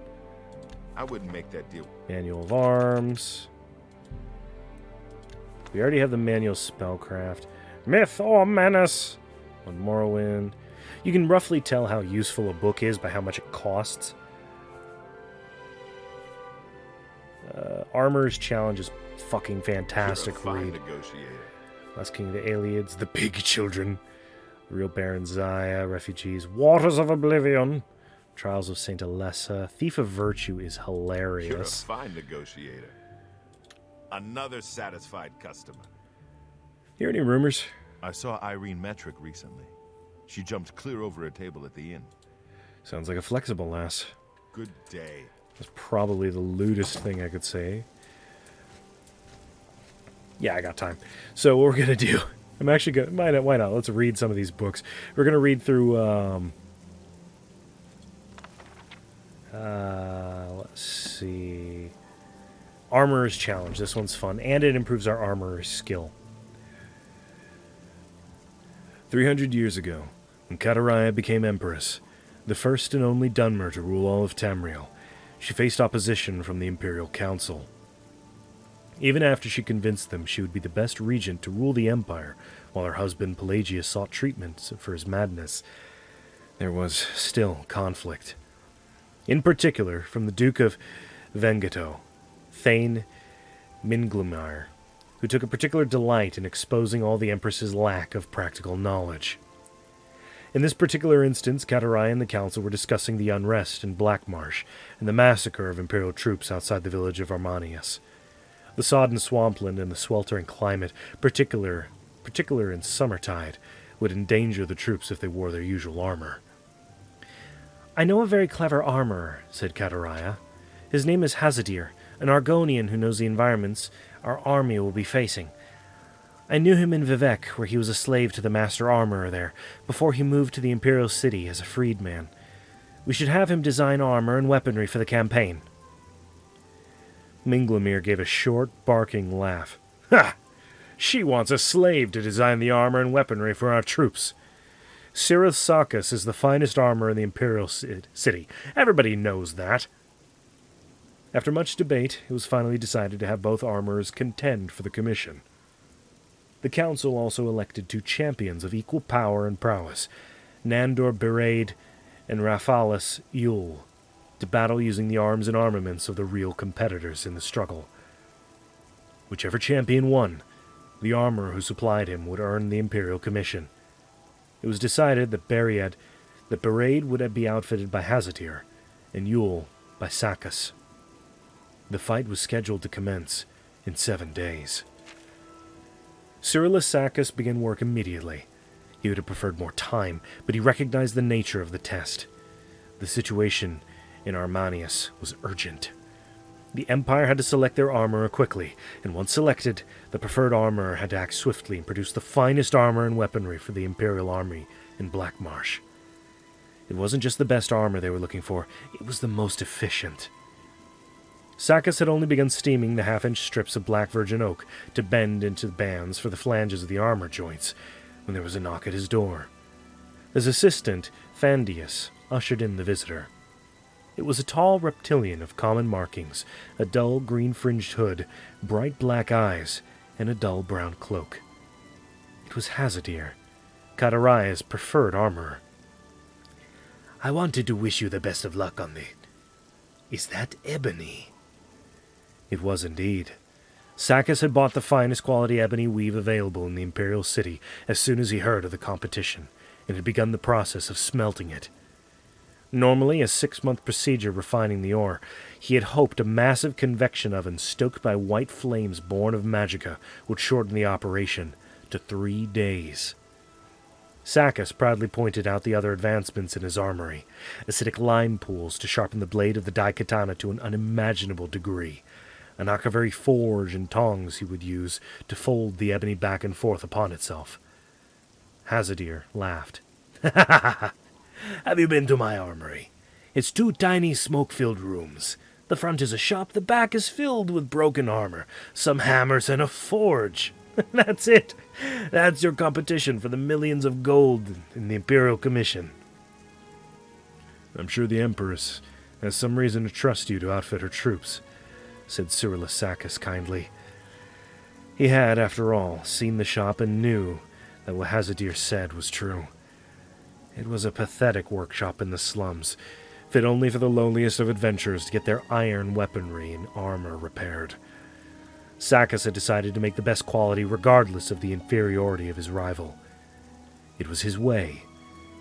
I wouldn't make that deal. Manual of Arms. We already have the manual spellcraft. Myth or Menace on Morrowind. You can roughly tell how useful a book is by how much it costs. Armor's Challenge is fucking fantastic You're a fine read. negotiator. Last King of the Aliens, The Big Children, The Real Baron Zaya, Refugees, Waters of Oblivion, Trials of Saint Alessa, Thief of Virtue is You're a hilarious. fine negotiator. Another satisfied customer. Hear any rumors? I saw Irene Metric recently. She jumped clear over a table at the inn. Sounds like a flexible lass. Good day. That's probably the lewdest thing I could say. Yeah, I got time. So what we're going to do, I'm actually going to, why not? Let's read some of these books. We're going to read through, let's see, Armorer's Challenge. This one's fun, and it improves our armorer's skill. 300 years ago, when Kataraya became empress, the first and only Dunmer to rule all of Tamriel, she faced opposition from the Imperial Council. Even after she convinced them she would be the best regent to rule the Empire, while her husband Pelagius sought treatment for his madness, there was still conflict. In particular, from the Duke of Vengeto, Thane Minglumir, who took a particular delight in exposing all the Empress's lack of practical knowledge. In this particular instance, Kataraya and the Council were discussing the unrest in Blackmarsh and the massacre of Imperial troops outside the village of Armanius. The sodden swampland and the sweltering climate, particular in summertide, would endanger the troops if they wore their usual armor. "I know a very clever armorer," said Kataraya. "His name is Hazadir, an Argonian who knows the environments our army will be facing. I knew him in Vivec, where he was a slave to the master armorer there, before he moved to the Imperial City as a freedman. We should have him design armor and weaponry for the campaign." Minglumir gave a short, barking laugh. "Ha! She wants a slave to design the armor and weaponry for our troops. Cirith Sarkis is the finest armor in the Imperial City. Everybody knows that." After much debate, it was finally decided to have both armorers contend for the commission. The council also elected 2 champions of equal power and prowess, Nandor Bereid and Raphalis Yule, to battle using the arms and armaments of the real competitors in the struggle. Whichever champion won, the armorer who supplied him would earn the Imperial Commission. It was decided that Bereid would be outfitted by Hazadir, and Yule by Sakkas. The fight was scheduled to commence in 7 days. Cyrillus Sakkas began work immediately. He would have preferred more time, but he recognized the nature of the test. The situation in Armanius was urgent. The Empire had to select their armorer quickly, and once selected, the preferred armorer had to act swiftly and produce the finest armor and weaponry for the Imperial army in Blackmarsh. It wasn't just the best armor they were looking for, it was the most efficient. Sakkas had only begun steaming the half-inch strips of black virgin oak to bend into bands for the flanges of the armor joints when there was a knock at his door. His assistant, Phandius, ushered in the visitor. It was a tall reptilian of common markings, a dull green-fringed hood, bright black eyes, and a dull brown cloak. It was Hazadir, Kataraya's preferred armorer. "I wanted to wish you the best of luck on the... Is that ebony?" It was indeed. Sakkas had bought the finest quality ebony weave available in the Imperial City as soon as he heard of the competition, and had begun the process of smelting it. Normally a 6-month procedure refining the ore, he had hoped a massive convection oven stoked by white flames born of magicka would shorten the operation to 3 days. Sakkas proudly pointed out the other advancements in his armory, acidic lime pools to sharpen the blade of the daikatana to an unimaginable degree, a Nakavari forge and tongs he would use to fold the ebony back and forth upon itself. Hazadir laughed. Have you been to my armory? It's 2 tiny smoke-filled rooms. The front is a shop, the back is filled with broken armor, some hammers, and a forge. That's it. That's your competition for the millions of gold in the Imperial Commission. I'm sure the Empress has some reason to trust you to outfit her troops, said Cyrillus Sackus kindly. He had, after all, seen the shop and knew that what Hazadir said was true. It was a pathetic workshop in the slums, fit only for the lowliest of adventurers to get their iron weaponry and armor repaired. Sackus had decided to make the best quality regardless of the inferiority of his rival. It was his way,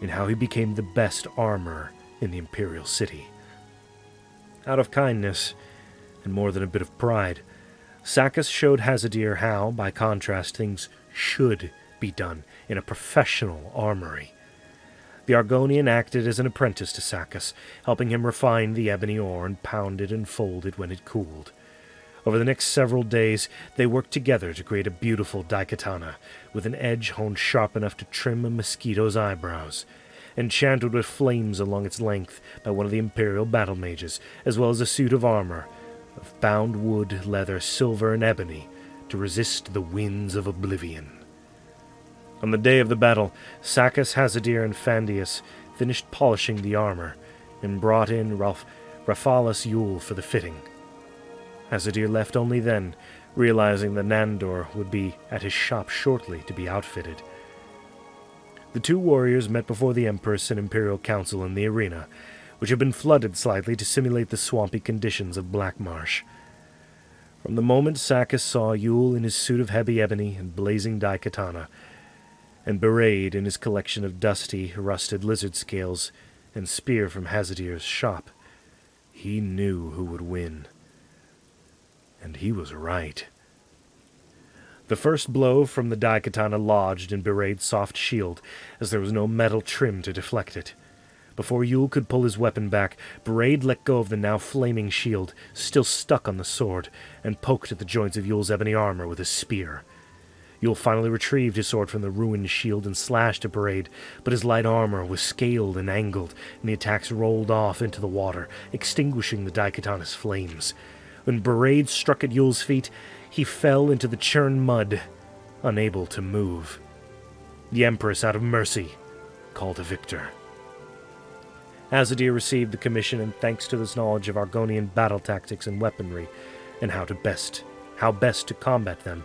in how he became the best armorer in the Imperial City. Out of kindness, and more than a bit of pride, Sackus showed Hazadir how, by contrast, things should be done in a professional armory. The Argonian acted as an apprentice to Sackus, helping him refine the ebony ore and pound it and fold it when it cooled. Over the next several days, they worked together to create a beautiful daikatana, with an edge honed sharp enough to trim a mosquito's eyebrows, enchanted with flames along its length by one of the Imperial battle mages, as well as a suit of armor of bound wood, leather, silver, and ebony to resist the winds of oblivion. On the day of the battle, Sackus, Hazadir, and Fandius finished polishing the armor and brought in Raphaelus Yule for the fitting. Hazadir left only then, realizing that Nandor would be at his shop shortly to be outfitted. The 2 warriors met before the Empress and Imperial Council in the arena, which had been flooded slightly to simulate the swampy conditions of Black Marsh. From the moment Sackus saw Yule in his suit of heavy ebony and blazing daikatana, and Bereid in his collection of dusty, rusted lizard scales and spear from Hazadir's shop, he knew who would win. And he was right. The first blow from the daikatana lodged in Bereid's soft shield, as there was no metal trim to deflect it. Before Yule could pull his weapon back, Bereid let go of the now flaming shield, still stuck on the sword, and poked at the joints of Yule's ebony armor with his spear. Yule finally retrieved his sword from the ruined shield and slashed at Bereid, but his light armor was scaled and angled, and the attacks rolled off into the water, extinguishing the daikatana's flames. When Bereid struck at Yule's feet, he fell into the churned mud, unable to move. The Empress, out of mercy, called a victor. Hazadir received the commission, and thanks to his knowledge of Argonian battle tactics and weaponry, and how best to combat them,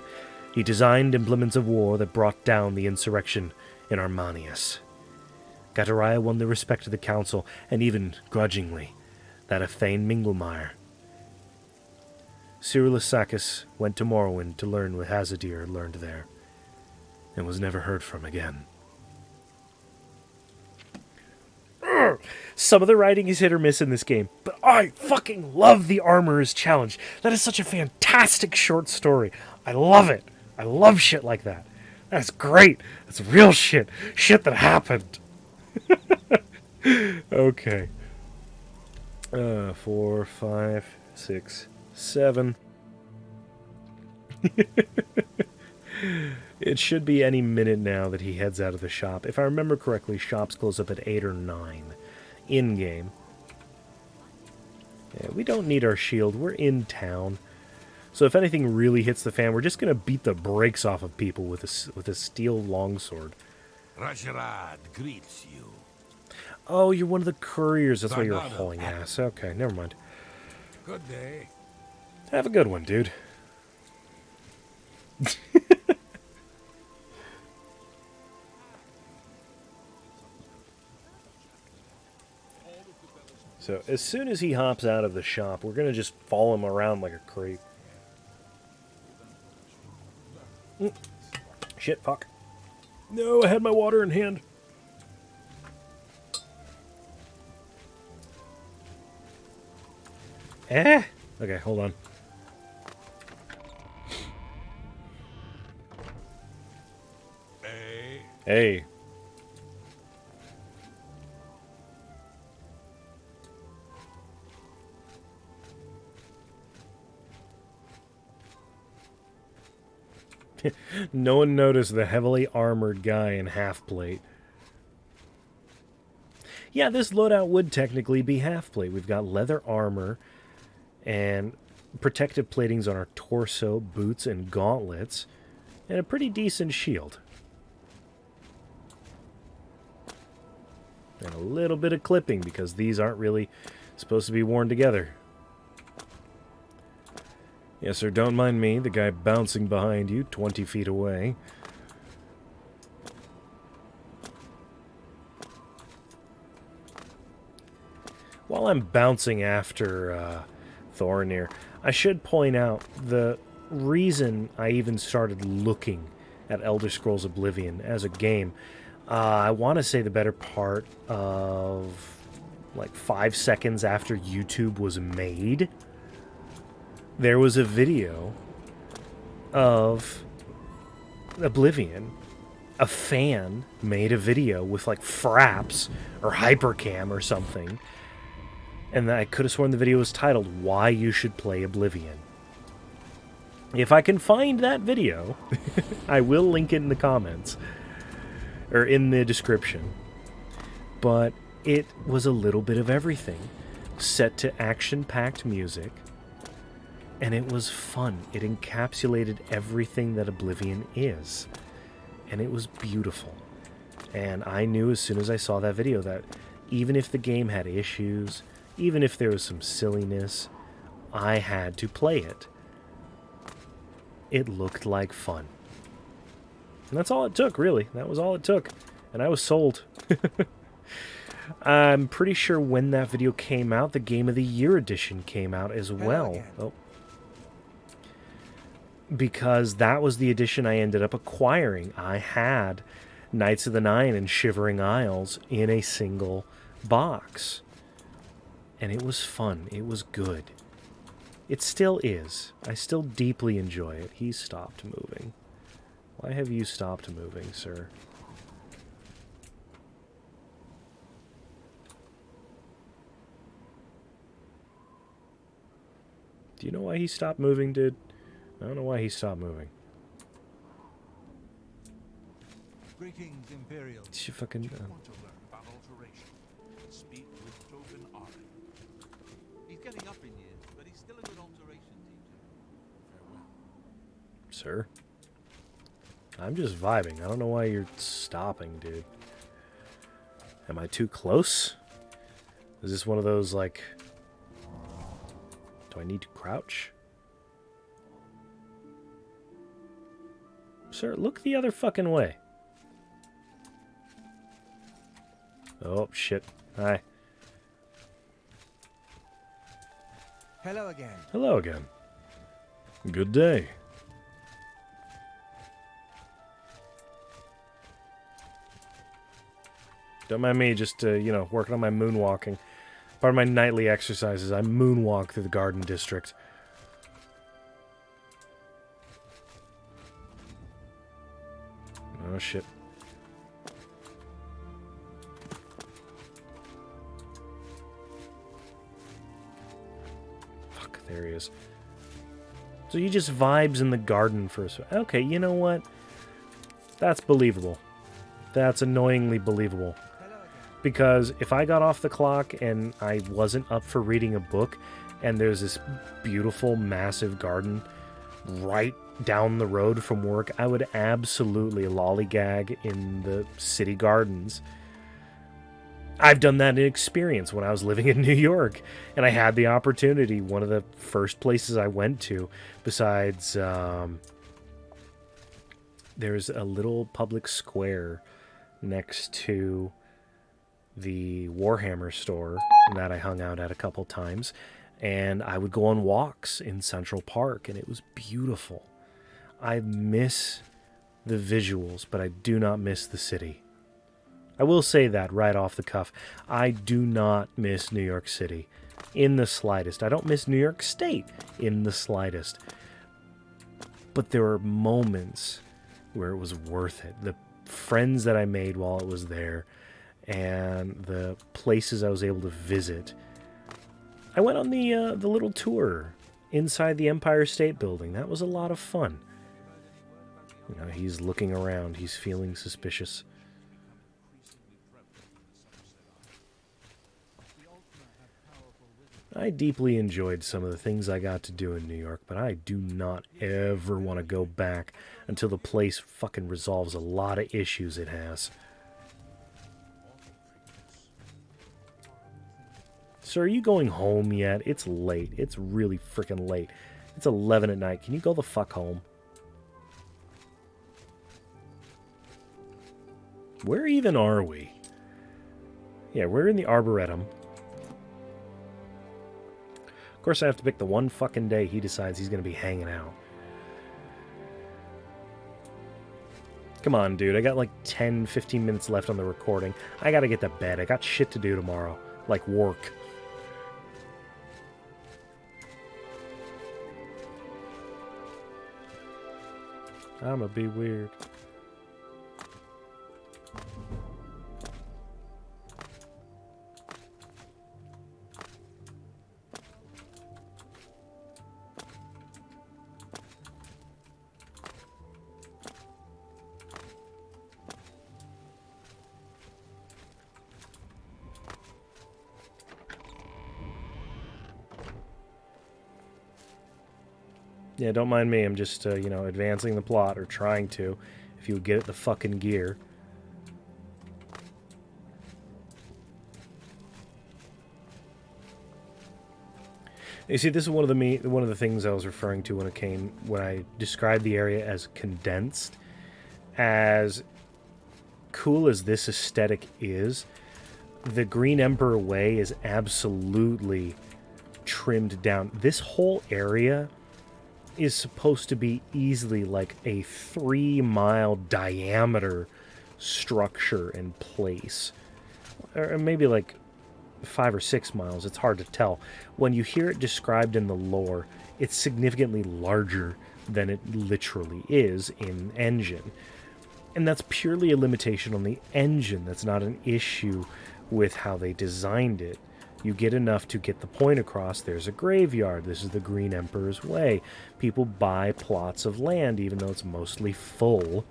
he designed implements of war that brought down the insurrection in Armanius. Gatariah won the respect of the council, and even, grudgingly, that of Thane Minglemeyer. Cyrillus Sackus went to Morrowind to learn what Hazadir learned there, and was never heard from again. Some of the writing is hit or miss in this game, but I fucking love the Armorer's Challenge. That is such a fantastic short story. I love it. I love shit like that. That's great. That's real shit. Shit that happened. Okay. 4, 5, 6, 7. It should be any minute now that he heads out of the shop. If I remember correctly, shops close up at 8 or 9. In-game. Yeah, we don't need our shield. We're in town. So if anything really hits the fan, we're just going to beat the brakes off of people with a steel longsword. Rasharad greets you. Oh, you're one of the couriers. That's why you're hauling ass. Okay, never mind. Good day. Have a good one, dude. So, as soon as he hops out of the shop, we're going to just follow him around like a creep. Shit, fuck. No, I had my water in hand. Okay, hold on. Hey. No one noticed the heavily armored guy in half plate. Yeah, this loadout would technically be half plate. We've got leather armor and protective platings on our torso, boots, and gauntlets, and a pretty decent shield. And a little bit of clipping, because these aren't really supposed to be worn together. Yes, sir, don't mind me, the guy bouncing behind you, 20 feet away. While I'm bouncing after Thorinir, I should point out the reason I even started looking at Elder Scrolls Oblivion as a game. I want to say the better part of like 5 seconds after YouTube was made, there was a video of Oblivion. A fan made a video with like Fraps or Hypercam or something, and I could have sworn the video was titled "Why You Should Play Oblivion." If I can find that video, I will link it in the comments or in the description. But it was a little bit of everything, set to action-packed music. And it was fun. It encapsulated everything that Oblivion is. And it was beautiful. And I knew as soon as I saw that video that even if the game had issues, even if there was some silliness, I had to play it. It looked like fun. And that's all it took, really. That was all it took. And I was sold. I'm pretty sure when that video came out, the Game of the Year edition came out as well. Oh. Because that was the edition I ended up acquiring. I had Knights of the Nine and Shivering Isles in a single box. And it was fun. It was good. It still is. I still deeply enjoy it. He's stopped moving. Why have you stopped moving, sir? Do you know why he stopped moving, dude? I don't know why he stopped moving. Greetings, Imperial. She fucking... Want to learn about alteration? Speak with Tobin Arden. He's getting up in years, but he's still a good alteration teacher. Farewell. Sir? I'm just vibing. I don't know why you're stopping, dude. Am I too close? Is this one of those, like... Do I need to crouch? Sir, look the other fucking way. Oh, shit. Hi. Hello again. Hello again. Good day. Don't mind me just, you know, working on my moonwalking. Part of my nightly exercises, I moonwalk through the Garden District. Oh, shit. Fuck, there he is. So he just vibes in the garden for a second. Okay, you know what? That's believable. That's annoyingly believable. Because if I got off the clock and I wasn't up for reading a book, and there's this beautiful, massive garden right down the road from work, I would absolutely lollygag in the city gardens. I've done that in experience when I was living in New York, and I had the opportunity. One of the first places I went to, besides, there's a little public square next to the Warhammer store that I hung out at a couple times, and I would go on walks in Central Park, and it was beautiful. I miss the visuals, but I do not miss the city. I will say that right off the cuff. I do not miss New York City in the slightest. I don't miss New York State in the slightest. But there were moments where it was worth it. The friends that I made while it was there, and the places I was able to visit. I went on the little tour inside the Empire State Building. That was a lot of fun. You know, he's looking around. He's feeling suspicious. I deeply enjoyed some of the things I got to do in New York, but I do not ever want to go back until the place fucking resolves a lot of issues it has. Sir, are you going home yet? It's late. It's really freaking late. It's 11 at night. Can you go the fuck home? Where even are we? Yeah, we're in the Arboretum. Of course, I have to pick the one fucking day he decides he's going to be hanging out. Come on, dude. I got like 10, 15 minutes left on the recording. I got to get to bed. I got shit to do tomorrow. Like work. I'ma be weird. Yeah, don't mind me. I'm just, you know, advancing the plot, or trying to. If you would get it the fucking gear. You see, this is one of the things I was referring to when I described the area as condensed. As cool as this aesthetic is, the Green Emperor Way is absolutely trimmed down. This whole area is supposed to be easily like a 3-mile diameter structure and place. Or maybe like 5 or 6 miles. It's hard to tell. When you hear it described in the lore, it's significantly larger than it literally is in engine. And that's purely a limitation on the engine. That's not an issue with how they designed it. You get enough to get the point across. There's a graveyard. This is the Green Emperor's Way. People buy plots of land, even though it's mostly full.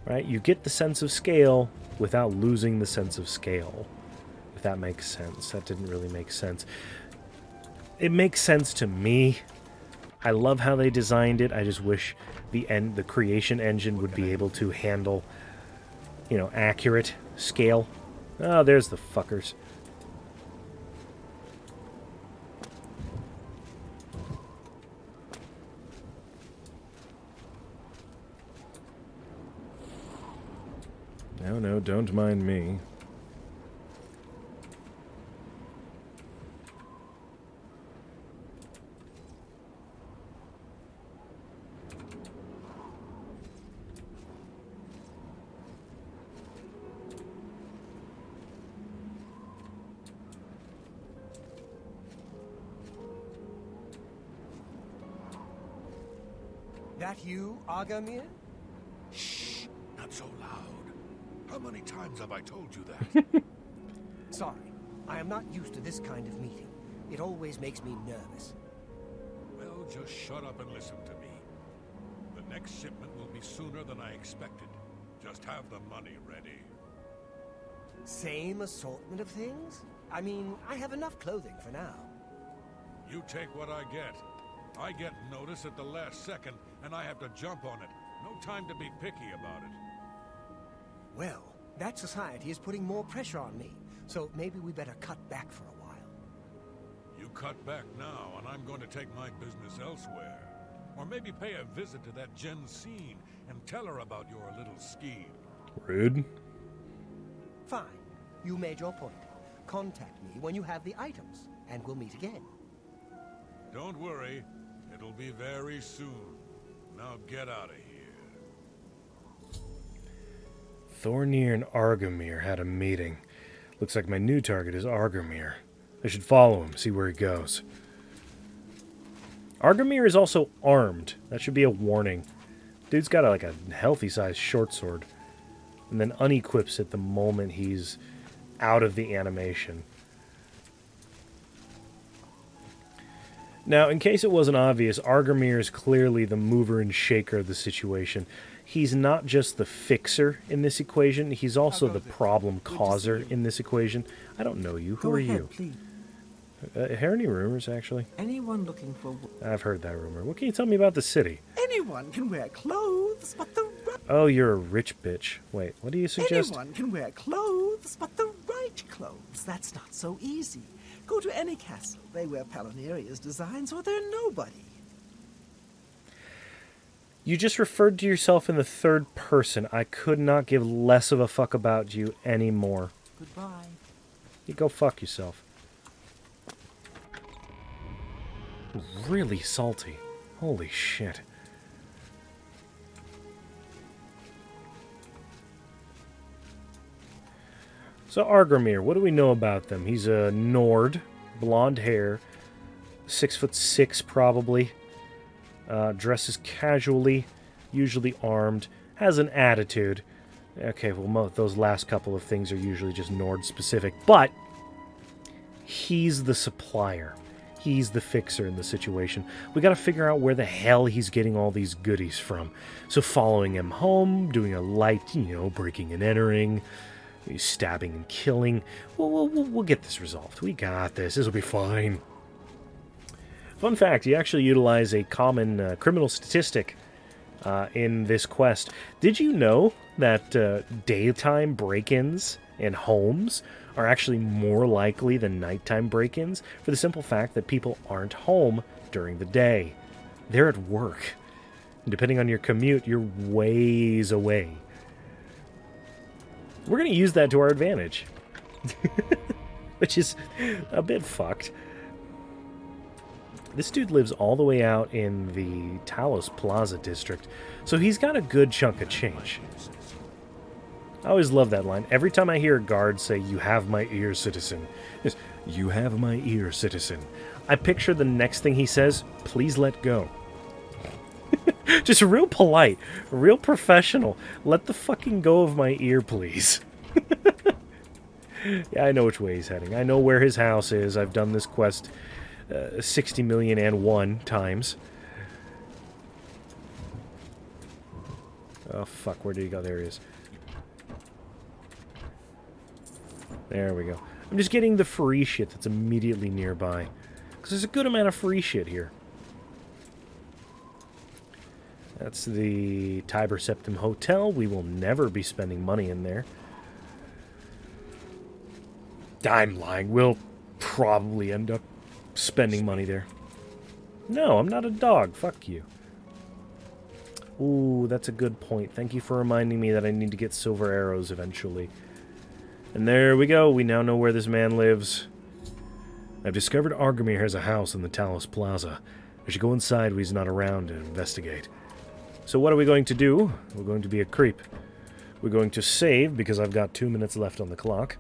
Right? You get the sense of scale without losing the sense of scale. If that makes sense. That didn't really make sense. It makes sense to me. I love how they designed it. I just wish the creation engine would be able to handle, you know, accurate scale. Oh, there's the fuckers. No, don't mind me. That you, Agamir? Shh! Not so loud. How many times have I told you that? Sorry, I am not used to this kind of meeting. It always makes me nervous. Well, just shut up and listen to me. The next shipment will be sooner than I expected. Just have the money ready. Same assortment of things? I mean, I have enough clothing for now. You take what I get. I get notice at the last second, and I have to jump on it. No time to be picky about it. Well, that society is putting more pressure on me, so maybe we better cut back for a while. You cut back now, and I'm going to take my business elsewhere. Or maybe pay a visit to that Jensine and tell her about your little scheme. Rude. Fine. You made your point. Contact me when you have the items, and we'll meet again. Don't worry. It'll be very soon. Now get out of here. Thornir and Argamir had a meeting. Looks like my new target is Argamir. I should follow him, see where he goes. Argamir is also armed. That should be a warning. Dude's got like a healthy-sized short sword. And then unequips it the moment he's out of the animation. Now, in case it wasn't obvious, Argomir is clearly the mover and shaker of the situation. He's not just the fixer in this equation, he's also the problem causer in this equation. I don't know you. Who Go are ahead, you? Please. Hear any rumors, actually? Anyone looking for... I've heard that rumor. What can you tell me about the city? Anyone can wear clothes, but the... Oh, you're a rich bitch. Wait, what do you suggest? Anyone can wear clothes, but the right clothes. That's not so easy. Go to any castle. They wear Palinuria's designs, or they're nobody. You just referred to yourself in the third person. I could not give less of a fuck about you anymore. Goodbye. You go fuck yourself. Really salty. Holy shit. So Argomir, what do we know about them? He's a Nord, blonde hair, 6'6" probably, dresses casually, usually armed, has an attitude. Okay, well, those last couple of things are usually just Nord specific, but he's the supplier. He's the fixer in the situation. We gotta figure out where the hell he's getting all these goodies from. So following him home, doing a light, breaking and entering, stabbing and killing. We'll get this resolved. We got this. This will be fine. Fun fact, you actually utilize a common criminal statistic in this quest. Did you know that daytime break-ins in homes are actually more likely than nighttime break-ins, for the simple fact that people aren't home during the day? They're at work. And depending on your commute, you're ways away. We're going to use that to our advantage. Which is a bit fucked. This dude lives all the way out in the Talos Plaza district, so he's got a good chunk of change. I always love that line. Every time I hear a guard say, "You have my ear, citizen." Yes, "You have my ear, citizen." I picture the next thing he says, "Please let go." Just real polite, real professional. Let the fucking go of my ear, please. Yeah, I know which way he's heading. I know where his house is. I've done this quest 60,000,001 times. Oh, fuck. Where did he go? There he is. There we go. I'm just getting the free shit that's immediately nearby. Because there's a good amount of free shit here. That's the Tiber Septim Hotel. We will never be spending money in there. I'm lying. We'll probably end up spending money there. No, I'm not a dog. Fuck you. Ooh, that's a good point. Thank you for reminding me that I need to get silver arrows eventually. And there we go. We now know where this man lives. I've discovered Argomir has a house in the Talos Plaza. I should go inside when he's not around and investigate. So what are we going to do? We're going to be a creep. We're going to save, because I've got 2 minutes left on the clock.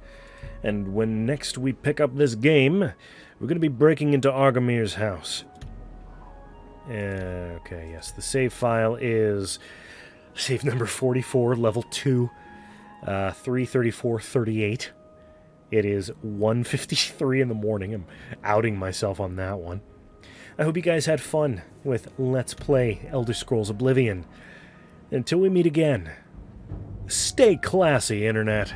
And when next we pick up this game, we're going to be breaking into Argomir's house. Okay, yes, the save file is save number 44, level 2, 33438. It is 1:53 in the morning. I'm outing myself on that one. I hope you guys had fun with Let's Play Elder Scrolls Oblivion. Until we meet again, stay classy, Internet.